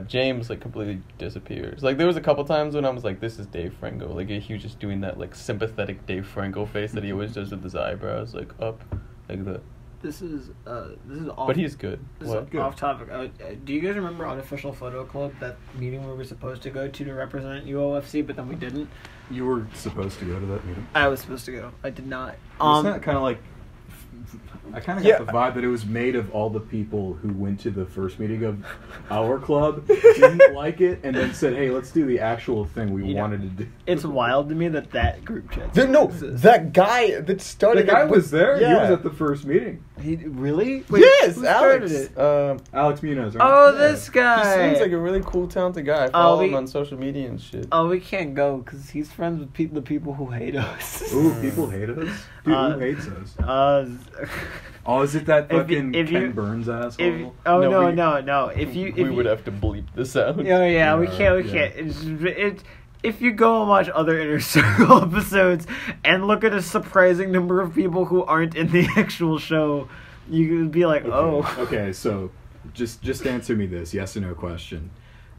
James completely disappears. Like there was a couple times when I was like, "This is Dave Franco." Like he was just doing that sympathetic Dave Franco face that he always does with his eyebrows up, like that. This is off. But he's good. This What? is off topic. Do you guys remember Unofficial Photo Club, that meeting we were supposed to go to represent UOFC, but then we didn't? You were supposed to go to that meeting. I was supposed to go. I did not. Wasn't that kind of like? I kind of got the vibe that it was made of all the people who went to the first meeting of our club, didn't like it, and then said, "Hey, let's do the actual thing we wanted to do." It's wild to me that group chat. That guy that started. The guy was there. He Yeah. was at the first meeting. He really? Yes, who started Alex. it? Alex Munoz. Right? Oh, Yeah. this guy. He seems like a really cool, talented guy. I follow him on social media and shit. Oh, we can't go because he's friends with the people who hate us. Ooh, people hate us. Dude, who hates us? Oh, is it that fucking if Ken you- Burns asshole? No. If we would have to bleep this out. we Yeah, can't. It's if you go and watch other Inner Circle episodes and look at a surprising number of people who aren't in the actual show, you could be like, oh. Okay, so just answer me this yes or no question.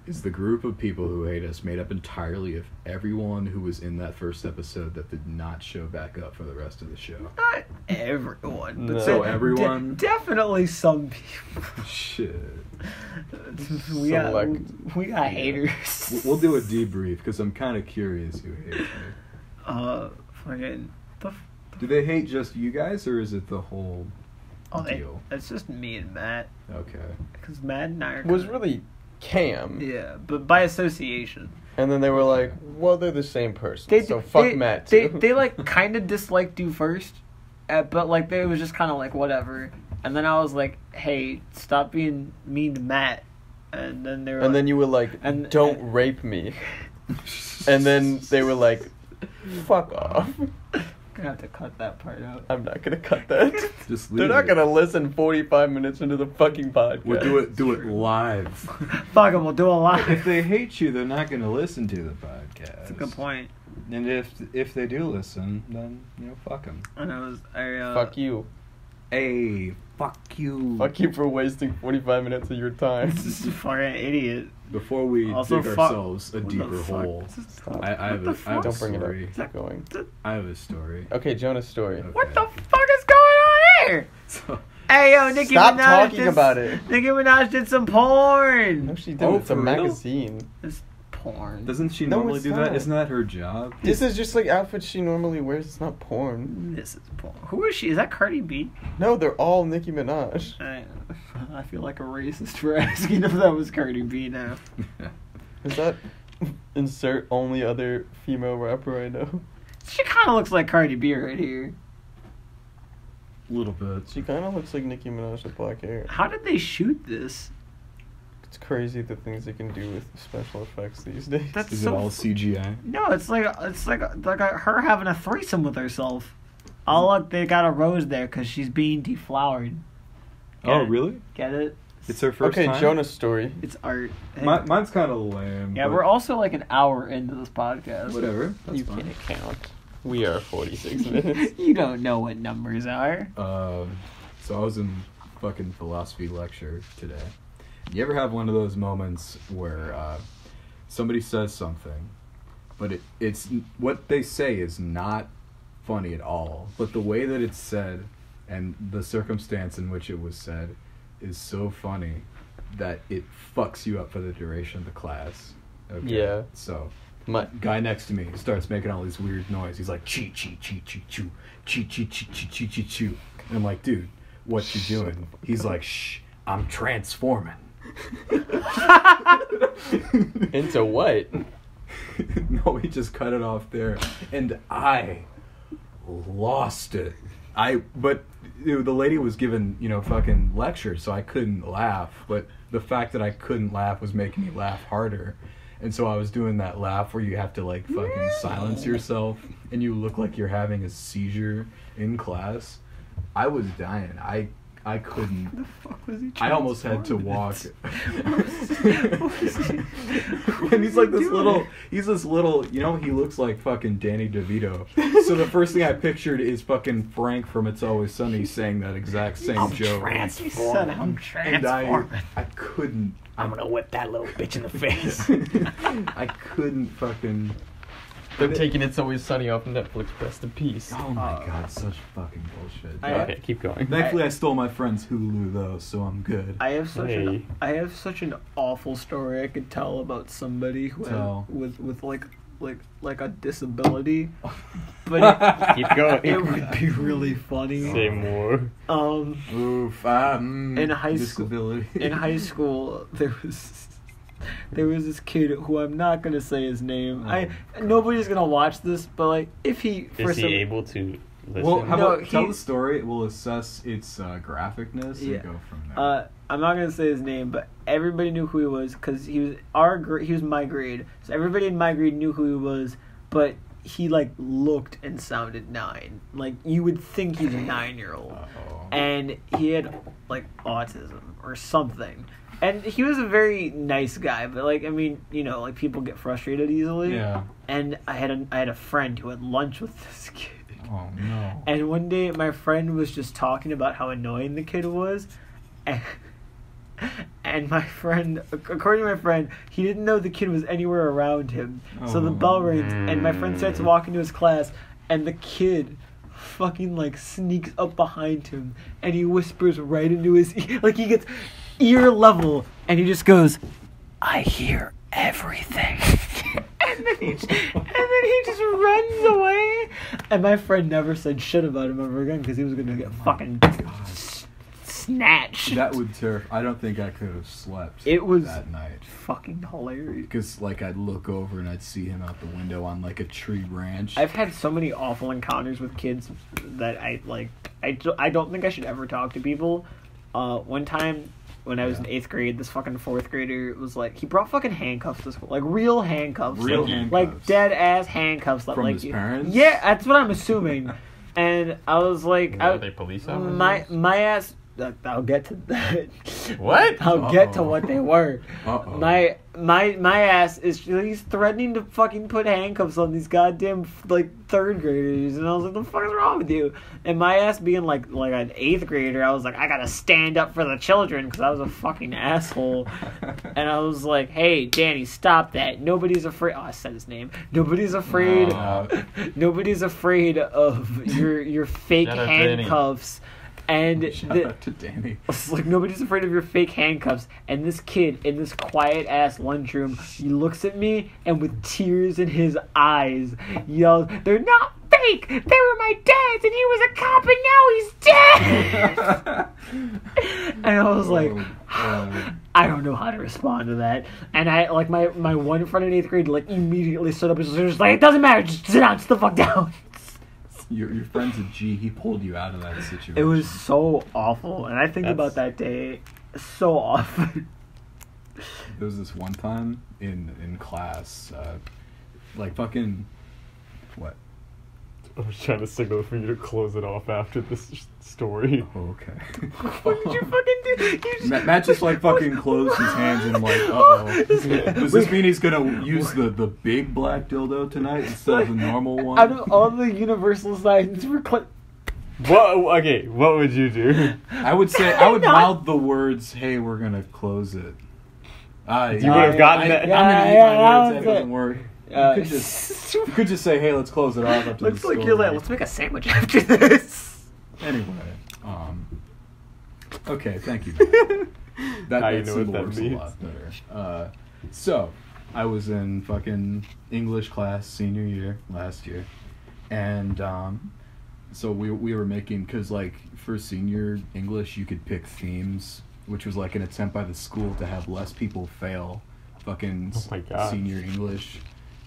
is the group of people who hate us made up entirely of everyone who was in that first episode that did not show back up for the rest of the show. Not everyone. But No. So everyone? Definitely some people. Shit. We got haters. We'll do a debrief because I'm kind of curious who hates me. Fucking. Do they hate just you guys, or is it the whole deal? It's just me and Matt. Okay. Because Matt and I are. Was really Cam. Yeah, but by association. And then they were like, well, they're the same person, so fuck Matt, too. They like, kind of disliked you first, but, like, it was just kind of like, whatever. And then I was like, hey, stop being mean to Matt. And then they were And then you were like, don't rape me. And then they were like, fuck off. I'm gonna have to cut that part out. I'm not gonna cut that. Just leave They're not it. gonna listen 45 minutes into the fucking podcast. We'll do it live. Fuck them, we'll do a live. If they hate you, they're not going to listen to the podcast. That's a good point. And if they do listen, then fuck them. And Fuck you. Hey, fuck you. Fuck you for wasting 45 minutes of your time. This is a fucking idiot. Before we Also, dig fuck- ourselves a what the deeper fuck? hole, Stop. I have a Don't bring it up. story. Keep going. I have a story. Okay, Jonah's story. Okay. What the fuck is going on here? So, Hey, yo, Nicki Stop Minaj talking did, about it. Nicki Minaj did some porn. No, she didn't. Oh, It's a for real? magazine. It's porn. doesn't she No, normally it's do that? not. Isn't that her job? This is just like outfits she normally wears. It's not porn. This is porn. Who is she? Is that Cardi B? No, they're all Nicki Minaj. I feel like a racist for asking if that was Cardi B now. Is that insert only other female rapper I know? She kind of looks like Cardi B right here. A little bit. She kind of looks like Nicki Minaj with black hair. How did they shoot this? It's crazy the things they can do with special effects these days. That's Is so it all CGI? No, it's like her having a threesome with herself. Oh look, they got a rose there because she's being deflowered. Get Oh, it? really? Get it? It's her first Okay, time? Jonah's story. It's art. Hey. Mine's kind of lame. Yeah, but we're also like an hour into this podcast. Whatever. That's You fine. can't count. We are 46 minutes. You don't know what numbers are. So I was in fucking philosophy lecture today. You ever have one of those moments where somebody says something, but it's what they say is not funny at all, but the way that it's said and the circumstance in which it was said is so funny that it fucks you up for the duration of the class. Okay? Yeah. So My guy next to me starts making all these weird noise. He's like, chee, chee, chee, chee, choo, chee, chee, chee, chee, chee, chee, choo. And I'm like, dude, what you doing? He's like, shh, I'm transforming. into what? No, he just cut it off there. And I lost it. But the lady was giving, fucking lectures, so I couldn't laugh. But the fact that I couldn't laugh was making me laugh harder. And so I was doing that laugh where you have to like fucking silence yourself and you look like you're having a seizure in class. I was dying. I couldn't. The fuck was he I almost had to walk. What was he- And he's like this doing? little, he looks like fucking Danny DeVito. So the first thing I pictured is fucking Frank from It's Always Sunny saying that exact same joke. He said I'm And transforming. I couldn't. I'm gonna whip that little bitch in the face. I couldn't fucking. They're taking It's Always Sunny off Netflix. Rest in peace. Oh my god, such fucking bullshit. Okay, keep going. Thankfully, I stole my friend's Hulu though, so I'm good. I have such Hey. I have such an awful story I could tell about somebody who Tell. with like a disability, but Keep going. it would be really funny. Say more. Oof. In high school- disability. In high school, there was this kid who I'm not gonna say his name. Nobody's gonna watch this, but like if he Is he able to listen? Well, how No, about tell he- the story? We'll assess its graphicness Yeah. and go from there. I'm not gonna say his name, but everybody knew who he was because he was he was my grade. So everybody in my grade knew who he was, but he like looked and sounded 9. Like you would think he's a 9-year-old, Uh-oh. and he had like autism or something. And he was a very nice guy, but like I mean, like people get frustrated easily. Yeah. And I had a friend who had lunch with this kid. Oh no. And one day, my friend was just talking about how annoying the kid was, and And my friend, according to my friend, he didn't know the kid was anywhere around him. So the bell rings, and my friend starts walking to his class, and the kid fucking like sneaks up behind him, and he whispers right into his ear, like he gets ear level, and he just goes, "I hear everything." and then he just runs away. And my friend never said shit about him ever again because he was gonna get fucking snatched. That would terrify. I don't think I could have slept. It was that night. Fucking hilarious. Because like I'd look over and I'd see him out the window on like a tree branch. I've had so many awful encounters with kids that I don't think I should ever talk to people. One time when I was in 8th grade, this fucking 4th grader was like, he brought fucking handcuffs to school, like real handcuffs, like dead ass handcuffs. From like, his parents? Yeah, that's what I'm assuming. And I was like, Were they police officers? my ass. I'll get to that. What? I'll get to what they were. Uh-oh. My ass is, he's threatening to fucking put handcuffs on these goddamn like 3rd graders, and I was like, the fuck is wrong with you? And my ass being like an 8th grader, I was like, I gotta stand up for the children because I was a fucking asshole. And I was like, hey Danny, stop that. Nobody's afraid. Oh, I said his name. Nobody's afraid. Nobody's afraid of your fake Shout out handcuffs. And Shout out to Danny. Like, nobody's afraid of your fake handcuffs. And this kid in this quiet ass lunchroom, he looks at me and with tears in his eyes yells, "They're not fake! They were my dad's, and he was a cop, and now he's dead!" And I was like, I don't know how to respond to that. And I, like, my one friend in 8th grade, like, immediately stood up and was just like, "It doesn't matter, just sit down, sit the fuck down." Your friend's a G. He pulled you out of that situation. It was so awful, and I think about that day so often. There was this one time in class, like fucking, what? I was trying to signal for you to close it off after this story. Oh, okay. What did you fucking do? Matt just like fucking closed his hands and I'm like, uh-oh. Does this mean he's gonna use the big black dildo tonight instead of the normal one? Out of all the universal signs for What? Okay, what would you do? I would mouth the words, "Hey, we're gonna close it." You would have gotten that. I'm gonna eat my words. That it. doesn't work. You could just say, "Hey, let's close it off." After Looks like you're like, let's make a sandwich after this. Anyway, okay, thank you. Now you that know symbol what that works means. a lot better. So, I was in fucking English class senior year last year, and so we were making, because like for senior English you could pick themes, which was like an attempt by the school to have less people fail fucking senior English.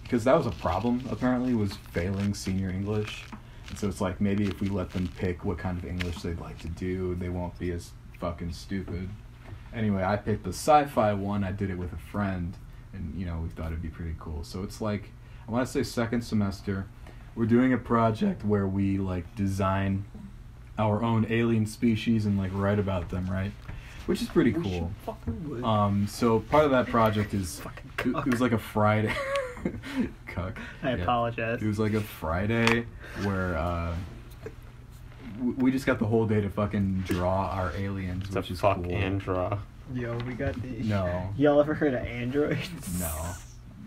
Because that was a problem, apparently, was failing senior English. And so it's like, maybe if we let them pick what kind of English they'd like to do, they won't be as fucking stupid. Anyway, I picked the sci-fi one. I did it with a friend, and, you know, we thought it'd be pretty cool. So it's like, I want to say second semester, we're doing a project where we, like, design our own alien species and, like, write about them, right? Which is pretty cool. So part of that project is, it was like a Friday... Cuck. I apologize. It was like a Friday where we just got the whole day to fucking draw our aliens, which is cool. And draw. Yo, we got the... No. Y'all ever heard of androids?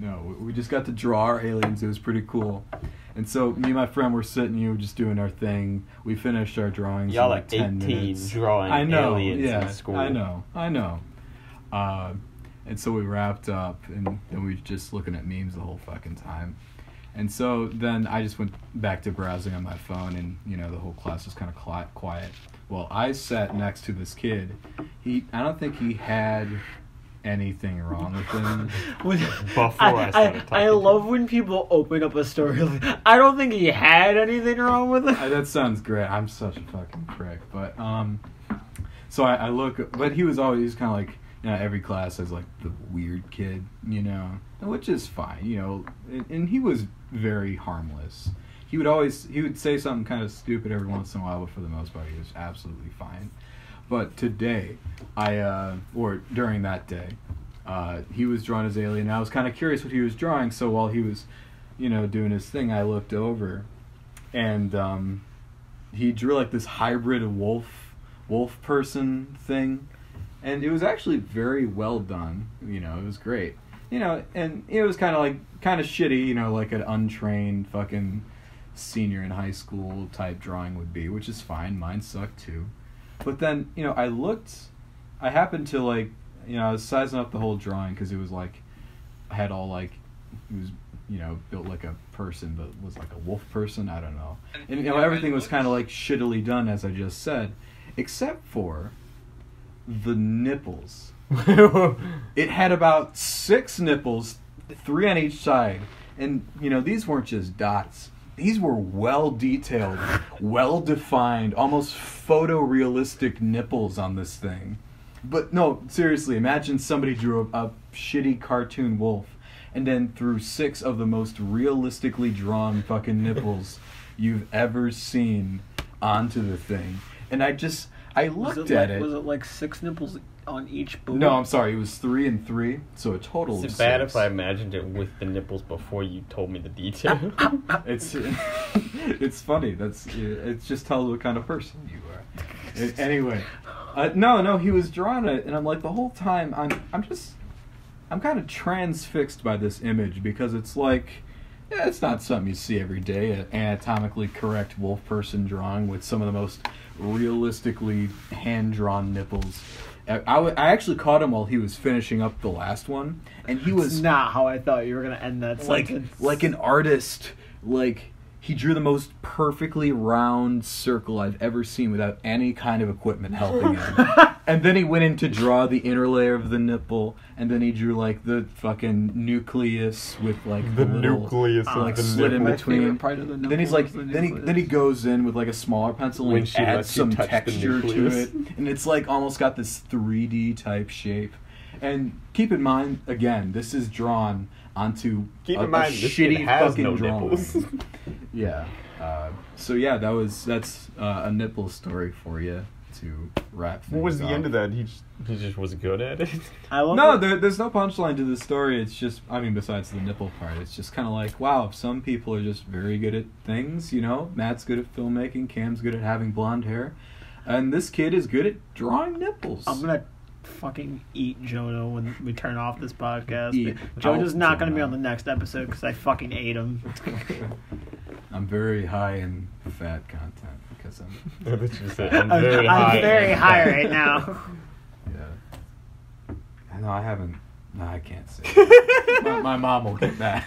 No, we just got to draw our aliens. It was pretty cool. And so me and my friend were sitting, you know, just doing our thing. We finished our drawings Y'all in like 10 18 minutes. drawing aliens in school. I know. And so we wrapped up, and then we were just looking at memes the whole fucking time. And so then I just went back to browsing on my phone, and, you know, the whole class was kind of quiet. Well, I sat next to this kid. I don't think he had anything wrong with him. I love when people open up a story like, I don't think he had anything wrong with him. That sounds great. I'm such a fucking prick. But, so I look, but he was always kind of like, you know, every class has, like, the weird kid, you know, which is fine, you know, and he was very harmless. He would say something kind of stupid every once in a while, but for the most part, he was absolutely fine. But today, or during that day, he was drawing his alien, and I was kind of curious what he was drawing, so while he was, you know, doing his thing, I looked over, and he drew, like, this hybrid wolf person thing. And it was actually very well done. You know, it was great. You know, and it was kind of shitty, you know, like an untrained fucking senior in high school type drawing would be, which is fine. Mine sucked too. But then, you know, I happened to, like, you know, I was sizing up the whole drawing because it was like, I had all like, it was, you know, built like a person, but was like a wolf person, I don't know. And, you know, everything was kind of like shittily done, as I just said, except for the nipples. It had about 6 nipples, 3 on each side. And, you know, these weren't just dots. These were well-detailed, well-defined, almost photorealistic nipples on this thing. But no, seriously, imagine somebody drew a shitty cartoon wolf and then threw 6 of the most realistically drawn fucking nipples you've ever seen onto the thing. And I looked at it. Was it like 6 nipples on each boob? No, I'm sorry. It was 3 and 3, so a total of 6. Is it bad if I imagined it with the nipples before you told me the detail? It's funny. It just tells what kind of person you are. Anyway, no, he was drawing it, and I'm like the whole time I'm kind of transfixed by this image because it's like, yeah, it's not something you see every day. An anatomically correct wolf person drawing with some of the most realistically hand-drawn nipples. I actually caught him while he was finishing up the last one, and he was... That's not how I thought you were going to end that sentence. Like an artist, like, he drew the most perfectly round circle I've ever seen without any kind of equipment helping him. And then he went in to draw the inner layer of the nipple, and then he drew, like, the fucking nucleus with, like, the little, nucleus of like, the slit in nipple. between. Part of the Then he's like, then he goes in with like a smaller pencil and adds some texture to it, and it's like almost got this 3D type shape. And keep in mind, again, this is drawn onto a shitty fucking drawing. Yeah. So yeah, that's a nipple story for you to wrap things What was the up. end of that? He just was good at it? There's no punchline to the story. It's just, I mean, besides the nipple part, it's just kind of like, wow, some people are just very good at things, you know? Matt's good at filmmaking, Cam's good at having blonde hair, and this kid is good at drawing nipples. I'm going to fucking eat Jonah when we turn off this podcast. Eat Jonah's out not going to be Jonah. on the next episode because I fucking ate him. I'm very high in fat content because I'm very high. I'm very high right now. Yeah. No, I haven't. No, I can't say that. my mom will get mad.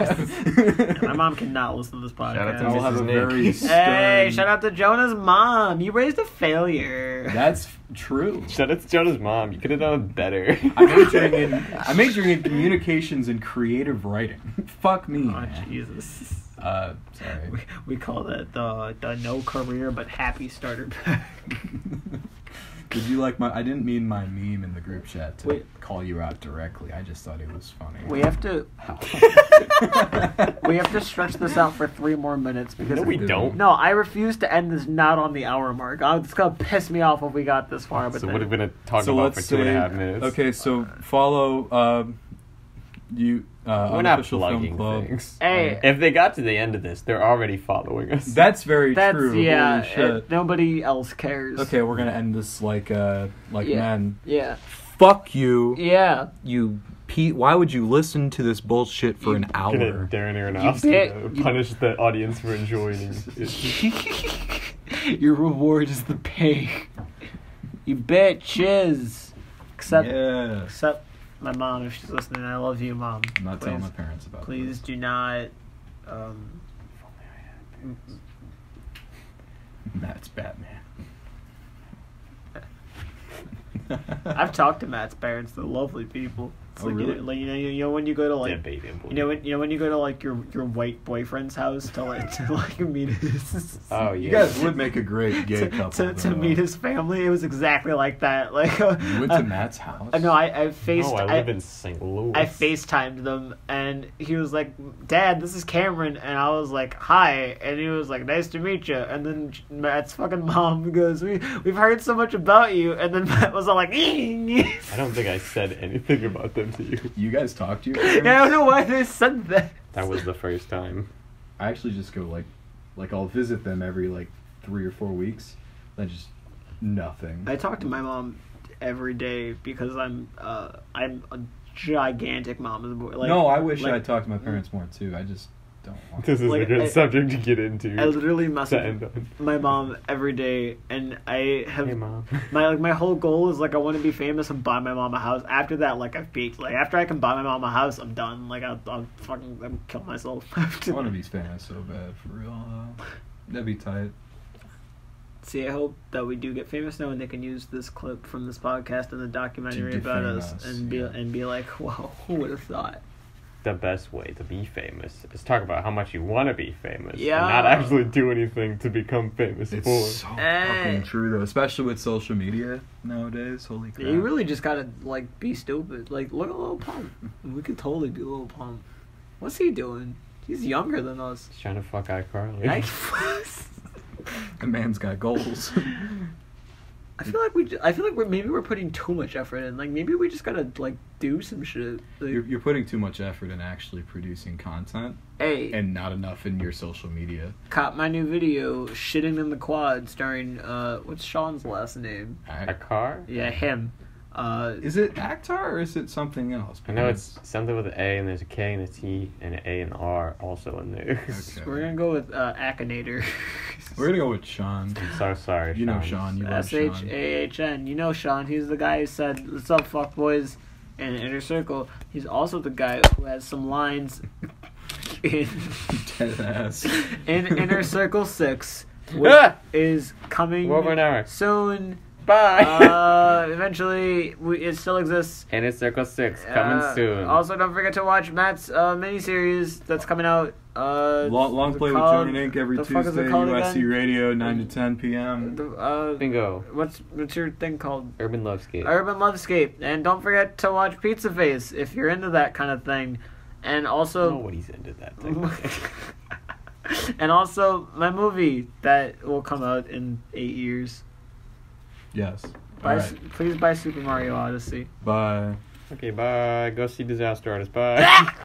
My mom cannot listen to this podcast. Shout out to I will have a Mrs. very Nick. stern... Hey, shout out to Jonah's mom. You raised a failure. That's true. Shout out to Jonah's mom. You could have done better. I'm majoring in communications and creative writing. Fuck me. Oh, man. Jesus. Sorry. We call that the no career but happy starter pack. Did you like my... I didn't mean my meme in the group chat to call you out directly. I just thought it was funny. We have to... we have to stretch this out for 3 more minutes because... No, we don't. No, I refuse to end this not on the hour mark. It's going to piss me off if we got this far. But So then... what are we going to talk about for 2.5 minutes? Okay, so follow... you... We're not Unofficial Film plugging Club. things. Hey. If they got to the end of this, they're already following us. That's very true. Yeah, Holy shit. nobody else cares. Okay, we're gonna end this like men. Yeah. Fuck you. Yeah. You Pete, why would you listen to this bullshit for an hour? Darren bit- Aronofsky punish the audience for enjoying it. Your reward is the pay. You bitches. Except my mom, if she's listening. I love you, Mom. I'm not telling my parents about Please this. do not. Matt's Batman. I've talked to Matt's parents. They're lovely people. It's Oh, really? You know when you go to like Debatable. you know when you go to like your white boyfriend's house to like meet his Oh, yeah. You guys would make a great gay couple. to meet his family. It was exactly like that. Like You went to Matt's house? No, I I live in St. Louis. I FaceTimed them, and he was like, "Dad, this is Cameron," and I was like, "Hi," and he was like, "Nice to meet you." And then Matt's fucking mom goes, "We've heard so much about you," and then Matt was all like, I don't think I said anything about them to you. You guys talk to your I parents? don't know why they said that. That was the first time. I actually just go like I'll visit them every like 3 or 4 weeks. Then just nothing. I talked to my mom every day because I'm a gigantic mama's boy. Like, no, I wish I talked to my parents more too. I just don't want This is Like, a good subject to get into. I literally message end on. my mom every day, and I have Hey, Mom. my whole goal is like I want to be famous and buy my mom a house. After that, like I've peaked. Like after I can buy my mom a house, I'm done. Like I'll kill myself. I want to be famous so bad, for real. That'd be tight. See, I hope that we do get famous now, and they can use this clip from this podcast and the documentary To about defame us, us, and be like, "Whoa, who would have thought?" The best way to be famous is talk about how much you want to be famous. Yeah. And not actually do anything to become famous It's for. so fucking true though, especially with social media nowadays. Holy crap! You really just gotta like be stupid. Like look at Lil Pump. We could totally be Lil Pump. What's he doing? He's younger than us. He's trying to fuck iCarly. The man's got goals. I feel like we're putting too much effort in. Like maybe we just gotta like do some shit. Like, You're putting too much effort in actually producing content, hey, and not enough in your social media. caught my new video, shitting in the quad, starring what's Sean's last name? A car? Yeah, him. Is it Actar or is it something else? I know it's something with an A and there's a K and a T and an A and R also in there. Okay. We're gonna go with Akinator. We're gonna go with Sean. I'm so sorry, You know Sean. You love Sean. SHAHN. You know Sean. He's the guy who said, "What's up, fuck boys?" in Inner Circle. He's also the guy who has some lines in Dead ass. in Inner Circle 6, which is coming Over an hour. soon. Bye! Eventually, it still exists. And it's Circle 6, coming soon. Also, don't forget to watch Matt's miniseries that's coming out. Long play with called? Jordan Inc. every The fuck is it Tuesday, called USC again? Radio, 9 to 10 p.m. Bingo. What's your thing called? Urban Lovescape. Urban Lovescape. And don't forget to watch Pizza Face if you're into that kind of thing. And also... Nobody's into that thing. and also my movie that will come out in 8 years. Yes. All right. Please buy Super Mario Odyssey. Bye. Okay, bye. Go see Disaster Artist. Bye.